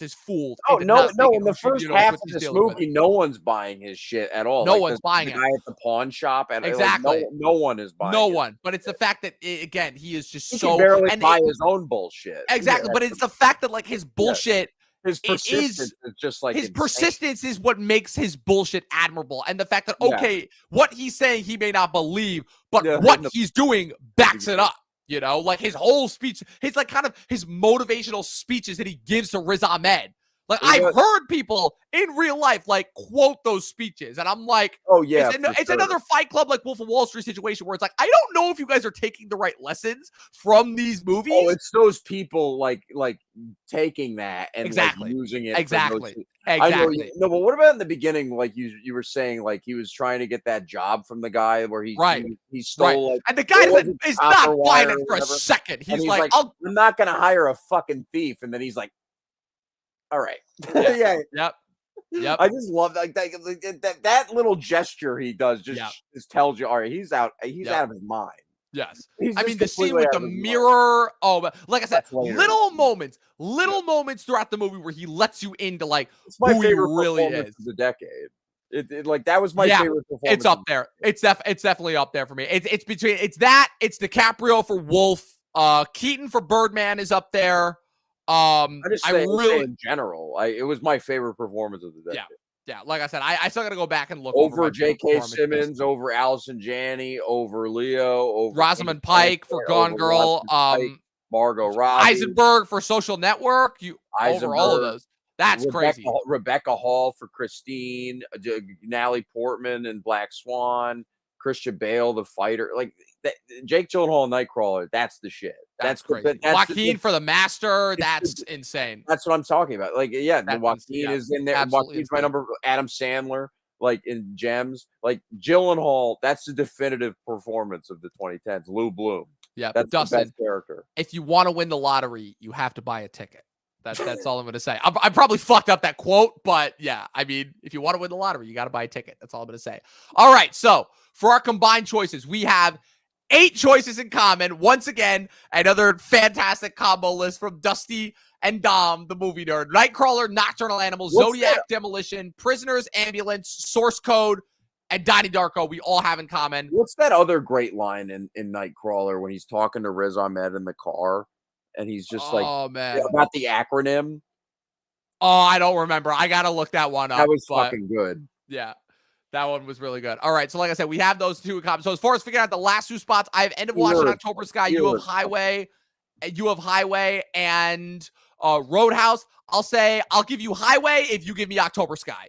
[SPEAKER 1] is fooled
[SPEAKER 2] Oh,
[SPEAKER 1] into not
[SPEAKER 2] no,
[SPEAKER 1] thinking
[SPEAKER 2] in the
[SPEAKER 1] who she,
[SPEAKER 2] first
[SPEAKER 1] is
[SPEAKER 2] half
[SPEAKER 1] what
[SPEAKER 2] of
[SPEAKER 1] she's
[SPEAKER 2] this
[SPEAKER 1] dealing with.
[SPEAKER 2] movie, no one's buying his shit at all.
[SPEAKER 1] No
[SPEAKER 2] Like,
[SPEAKER 1] one's buying
[SPEAKER 2] the
[SPEAKER 1] it.
[SPEAKER 2] guy at the pawn shop and,
[SPEAKER 1] Exactly.
[SPEAKER 2] like, no one is buying
[SPEAKER 1] No
[SPEAKER 2] it.
[SPEAKER 1] one. But it's the fact that, again, he is just
[SPEAKER 2] He
[SPEAKER 1] so...
[SPEAKER 2] can barely
[SPEAKER 1] and
[SPEAKER 2] buy
[SPEAKER 1] it-
[SPEAKER 2] his own bullshit.
[SPEAKER 1] Exactly.
[SPEAKER 2] Yeah,
[SPEAKER 1] But it's the fact that, like, his bullshit...
[SPEAKER 2] his
[SPEAKER 1] It is...
[SPEAKER 2] persistence is just, like,
[SPEAKER 1] His
[SPEAKER 2] insane.
[SPEAKER 1] persistence is what makes his bullshit admirable. And the fact that,
[SPEAKER 2] Yeah.
[SPEAKER 1] okay, what he's saying he may not believe, but
[SPEAKER 2] Yeah,
[SPEAKER 1] what
[SPEAKER 2] the-
[SPEAKER 1] he's doing backs it up. You know, like his whole speech, his like kind of his motivational speeches that he gives to Riz Ahmed. Like I've heard people in real life like quote those speeches, and I'm like,
[SPEAKER 2] Oh, yeah,
[SPEAKER 1] it's
[SPEAKER 2] for
[SPEAKER 1] another Fight Club like Wolf of Wall Street situation where it's like I don't know if you guys are taking the right lessons from these movies.
[SPEAKER 2] Oh, it's those people like taking that and
[SPEAKER 1] Exactly.
[SPEAKER 2] like using it.
[SPEAKER 1] Exactly.
[SPEAKER 2] For those,
[SPEAKER 1] Exactly.
[SPEAKER 2] I know. No, but what about in the beginning? Like you were saying, like he was trying to get that job from the guy where he
[SPEAKER 1] Right.
[SPEAKER 2] he stole like
[SPEAKER 1] And the guy
[SPEAKER 2] what was
[SPEAKER 1] is
[SPEAKER 2] it,
[SPEAKER 1] not
[SPEAKER 2] copper
[SPEAKER 1] buying
[SPEAKER 2] wire
[SPEAKER 1] it
[SPEAKER 2] or
[SPEAKER 1] for a
[SPEAKER 2] whatever?
[SPEAKER 1] second.
[SPEAKER 2] And
[SPEAKER 1] He's like,
[SPEAKER 2] I'm not gonna hire a fucking thief. And then he's like, all right, yeah.
[SPEAKER 1] Yep.
[SPEAKER 2] I just love that little gesture he does. Just tells you, all right, he's out. He's out of his mind.
[SPEAKER 1] Yes.
[SPEAKER 2] He's
[SPEAKER 1] I
[SPEAKER 2] just
[SPEAKER 1] mean, the scene
[SPEAKER 2] completely
[SPEAKER 1] with
[SPEAKER 2] out
[SPEAKER 1] the
[SPEAKER 2] of his mind.
[SPEAKER 1] mirror. Oh, but like I said,
[SPEAKER 2] That's later.
[SPEAKER 1] little moments throughout the movie where he lets you into like
[SPEAKER 2] It's my
[SPEAKER 1] who he
[SPEAKER 2] favorite
[SPEAKER 1] really
[SPEAKER 2] performance
[SPEAKER 1] is.
[SPEAKER 2] of the decade. Like that was my favorite performance.
[SPEAKER 1] It's up there. It's definitely up there for me. It's between it's DiCaprio for Wolf. Keaton for Birdman is up there.
[SPEAKER 2] I just say in general, it was my favorite performance of the decade.
[SPEAKER 1] Yeah, like I said, I still got to go back and look
[SPEAKER 2] over
[SPEAKER 1] my favorite
[SPEAKER 2] J.K. Simmons, over Allison Janney, over Leo, over
[SPEAKER 1] Rosamund Pike for Gone Girl,
[SPEAKER 2] Margot Robbie,
[SPEAKER 1] Eisenberg for Social Network, over all of those. That's crazy.
[SPEAKER 2] Rebecca Hall for Christine, Natalie Portman and Black Swan, Christian Bale, the fighter, like Jake Gyllenhaal and Nightcrawler. That's the shit.
[SPEAKER 1] That's
[SPEAKER 2] good,
[SPEAKER 1] crazy.
[SPEAKER 2] that's
[SPEAKER 1] Joaquin for the master. That's
[SPEAKER 2] the
[SPEAKER 1] insane.
[SPEAKER 2] that's what I'm talking about. Like, yeah, the Joaquin
[SPEAKER 1] Yeah,
[SPEAKER 2] is in there.
[SPEAKER 1] absolutely
[SPEAKER 2] Joaquin's my
[SPEAKER 1] insane.
[SPEAKER 2] number. Adam Sandler, like in Gems, like Gyllenhaal. That's the definitive performance of the 2010s. Lou Bloom.
[SPEAKER 1] Yeah,
[SPEAKER 2] That's the best
[SPEAKER 1] Dustin.
[SPEAKER 2] character.
[SPEAKER 1] If you want to win the lottery, you have to buy a ticket. That's all I'm going to say. I probably fucked up that quote, but yeah, I mean, if you want to win the lottery, you got to buy a ticket. That's all I'm going to say. All right, so for our combined choices, we have 8 choices in common. Once again, another fantastic combo list from Dusty and Dom, the movie nerd. Nightcrawler, Nocturnal Animals,
[SPEAKER 2] What's
[SPEAKER 1] Zodiac,
[SPEAKER 2] that?
[SPEAKER 1] Demolition, Prisoners, Ambulance, Source Code, and Donnie Darko. We all have in common.
[SPEAKER 2] What's that other great line in Nightcrawler when he's talking to Riz Ahmed in the car, and he's just like
[SPEAKER 1] Oh man.
[SPEAKER 2] about the acronym?
[SPEAKER 1] Oh, I don't remember. I gotta look that one up.
[SPEAKER 2] That was
[SPEAKER 1] but
[SPEAKER 2] fucking good.
[SPEAKER 1] yeah, that one was really good. All right, so like I said, we have those 2 in common. So as far as figuring out the last 2 spots, I have End of Watch and October Sky. You have Highway, and Roadhouse. I'll give you Highway if you give me October Sky.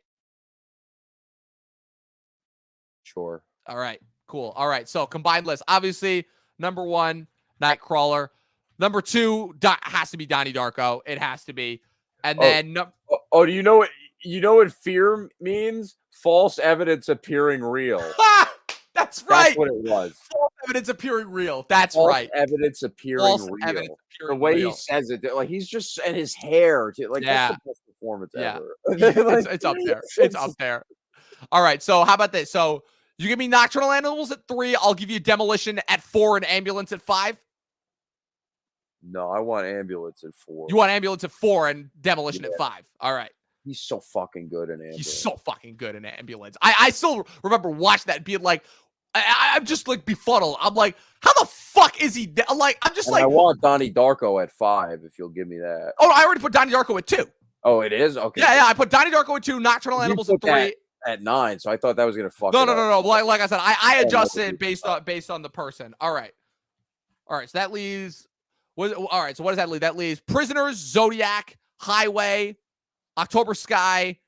[SPEAKER 2] Sure.
[SPEAKER 1] All right, cool. All right, so combined list. Obviously, number 1, Nightcrawler. Number 2 has to be Donnie Darko. It has to be. And then
[SPEAKER 2] do you know what fear means? False evidence appearing real.
[SPEAKER 1] That's right.
[SPEAKER 2] That's what it was.
[SPEAKER 1] False evidence appearing real. That's
[SPEAKER 2] False
[SPEAKER 1] right.
[SPEAKER 2] Evidence appearing
[SPEAKER 1] False
[SPEAKER 2] real.
[SPEAKER 1] evidence
[SPEAKER 2] The
[SPEAKER 1] appearing
[SPEAKER 2] way
[SPEAKER 1] real.
[SPEAKER 2] he says it, like he's just and his hair, too. Like
[SPEAKER 1] Yeah.
[SPEAKER 2] that's the best performance
[SPEAKER 1] Yeah.
[SPEAKER 2] ever. Like,
[SPEAKER 1] It's up there. It's up there. All right. So how about this? So you give me Nocturnal Animals at 3. I'll give you Demolition at 4 and Ambulance at 5.
[SPEAKER 2] No, I want Ambulance at 4.
[SPEAKER 1] You want Ambulance at 4 and Demolition at 5. All right.
[SPEAKER 2] He's so fucking good in Ambulance.
[SPEAKER 1] He's so fucking good in Ambulance. I still remember watching that and being like, I'm just like befuddled. I'm like, how the fuck is he? Like, I'm just
[SPEAKER 2] and
[SPEAKER 1] like,
[SPEAKER 2] I want Donnie Darko at 5 if you'll give me that.
[SPEAKER 1] Oh, I already put Donnie Darko at 2.
[SPEAKER 2] Oh, it is? Okay.
[SPEAKER 1] Yeah. I put Donnie Darko at 2, Nocturnal
[SPEAKER 2] You
[SPEAKER 1] Animals
[SPEAKER 2] put
[SPEAKER 1] at 3.
[SPEAKER 2] that at 9, so I thought that was gonna fuck.
[SPEAKER 1] No.
[SPEAKER 2] it up.
[SPEAKER 1] Like I said, I adjusted based on the person. All right. So that leaves. All right. So what does that leave? That leaves Prisoners, Zodiac, Highway, October Sky,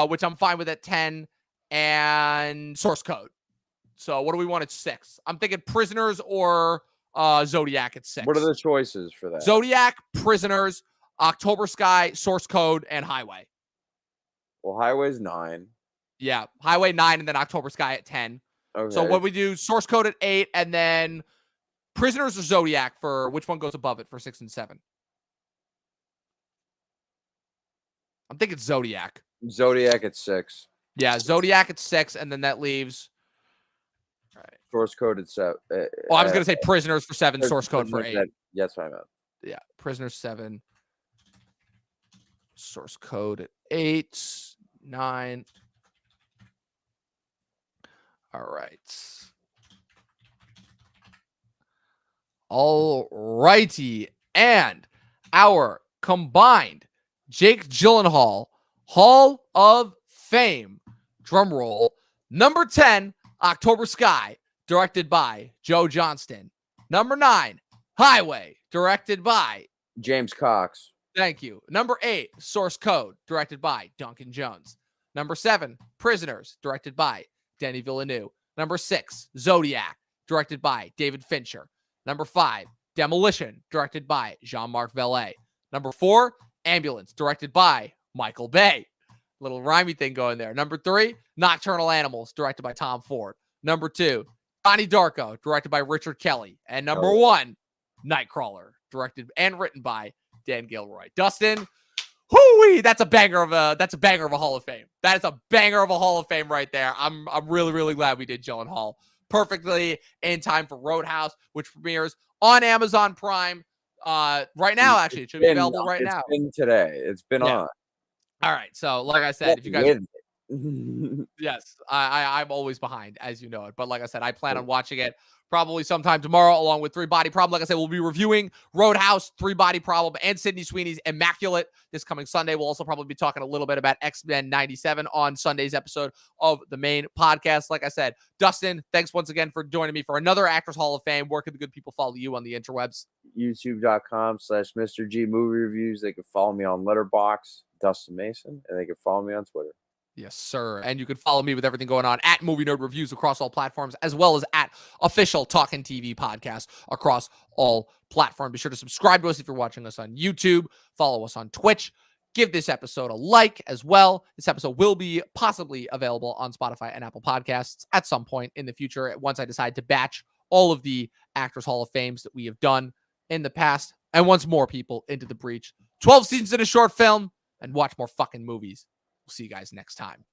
[SPEAKER 1] which I'm fine with at 10, and Source Code. So what do we want at 6? I'm thinking Prisoners or Zodiac at 6.
[SPEAKER 2] What are the choices for that?
[SPEAKER 1] Zodiac, Prisoners, October Sky, Source Code, and Highway.
[SPEAKER 2] Well, Highway's 9.
[SPEAKER 1] Yeah, Highway 9, and then October Sky at 10.
[SPEAKER 2] Okay.
[SPEAKER 1] So what we do, Source Code at 8, and then Prisoners or Zodiac for which one goes above it for 6 and 7? I'm thinking Zodiac.
[SPEAKER 2] Zodiac at 6.
[SPEAKER 1] Yeah, Zodiac at 6, and then that leaves. All right.
[SPEAKER 2] Source Code at 7.
[SPEAKER 1] I was gonna say Prisoners for 7, Source Code for 8.
[SPEAKER 2] Yes, I meant.
[SPEAKER 1] Yeah, Prisoners 7, Source Code at 8, 9. All right. All righty. And our combined Jake Gyllenhaal Hall of Fame, drum roll, number 10, October Sky, directed by Joe Johnston. Number 9, Highway, directed by
[SPEAKER 2] James Cox.
[SPEAKER 1] Thank you. Number 8, Source Code, directed by Duncan Jones. Number 7, Prisoners, directed by Denis Villeneuve. Number 6, Zodiac, directed by David Fincher. Number 5, Demolition, directed by Jean-Marc Vallée. Number 4, Ambulance, directed by Michael Bay. Little rhymey thing going there. Number 3, Nocturnal Animals, directed by Tom Ford. Number 2, Donnie Darko, directed by Richard Kelly. And number 1, Nightcrawler, directed and written by Dan Gilroy. Dustin, hoo-wee, that's a banger of a Hall of Fame. That is a banger of a Hall of Fame right there. I'm really, really glad we did Gyllenhaal perfectly in time for Roadhouse, which premieres on Amazon Prime right now. Actually, it should be available right now.
[SPEAKER 2] It's been today. It's been on.
[SPEAKER 1] All right. So, like I said, if you guys,
[SPEAKER 2] With
[SPEAKER 1] yes, I'm always behind, as you know it. But like I said, I plan on watching it probably sometime tomorrow, along with Three Body Problem. Like I said, we'll be reviewing Roadhouse, Three Body Problem, and Sydney Sweeney's Immaculate this coming Sunday. We'll also probably be talking a little bit about X-Men 97 on Sunday's episode of the main podcast. Like I said, Dustin, thanks once again for joining me for another Actors Hall of Fame. Where can the good people follow you on the interwebs?
[SPEAKER 2] YouTube.com/Mr. G Movie Reviews. They can follow me on Letterboxd, Dustin Mason, and they can follow me on Twitter.
[SPEAKER 1] Yes, sir. And you can follow me with everything going on at Movie Nerd Reviews across all platforms, as well as at official Talkin TV podcast across all platforms. Be sure to subscribe to us if you're watching us on YouTube. Follow us on Twitch. Give this episode a like as well. This episode will be possibly available on Spotify and Apple Podcasts at some point in the future once I decide to batch all of the Actors Hall of Fames that we have done in the past. And once more people into the breach. 12 seasons in a short film, and watch more fucking movies. We'll see you guys next time.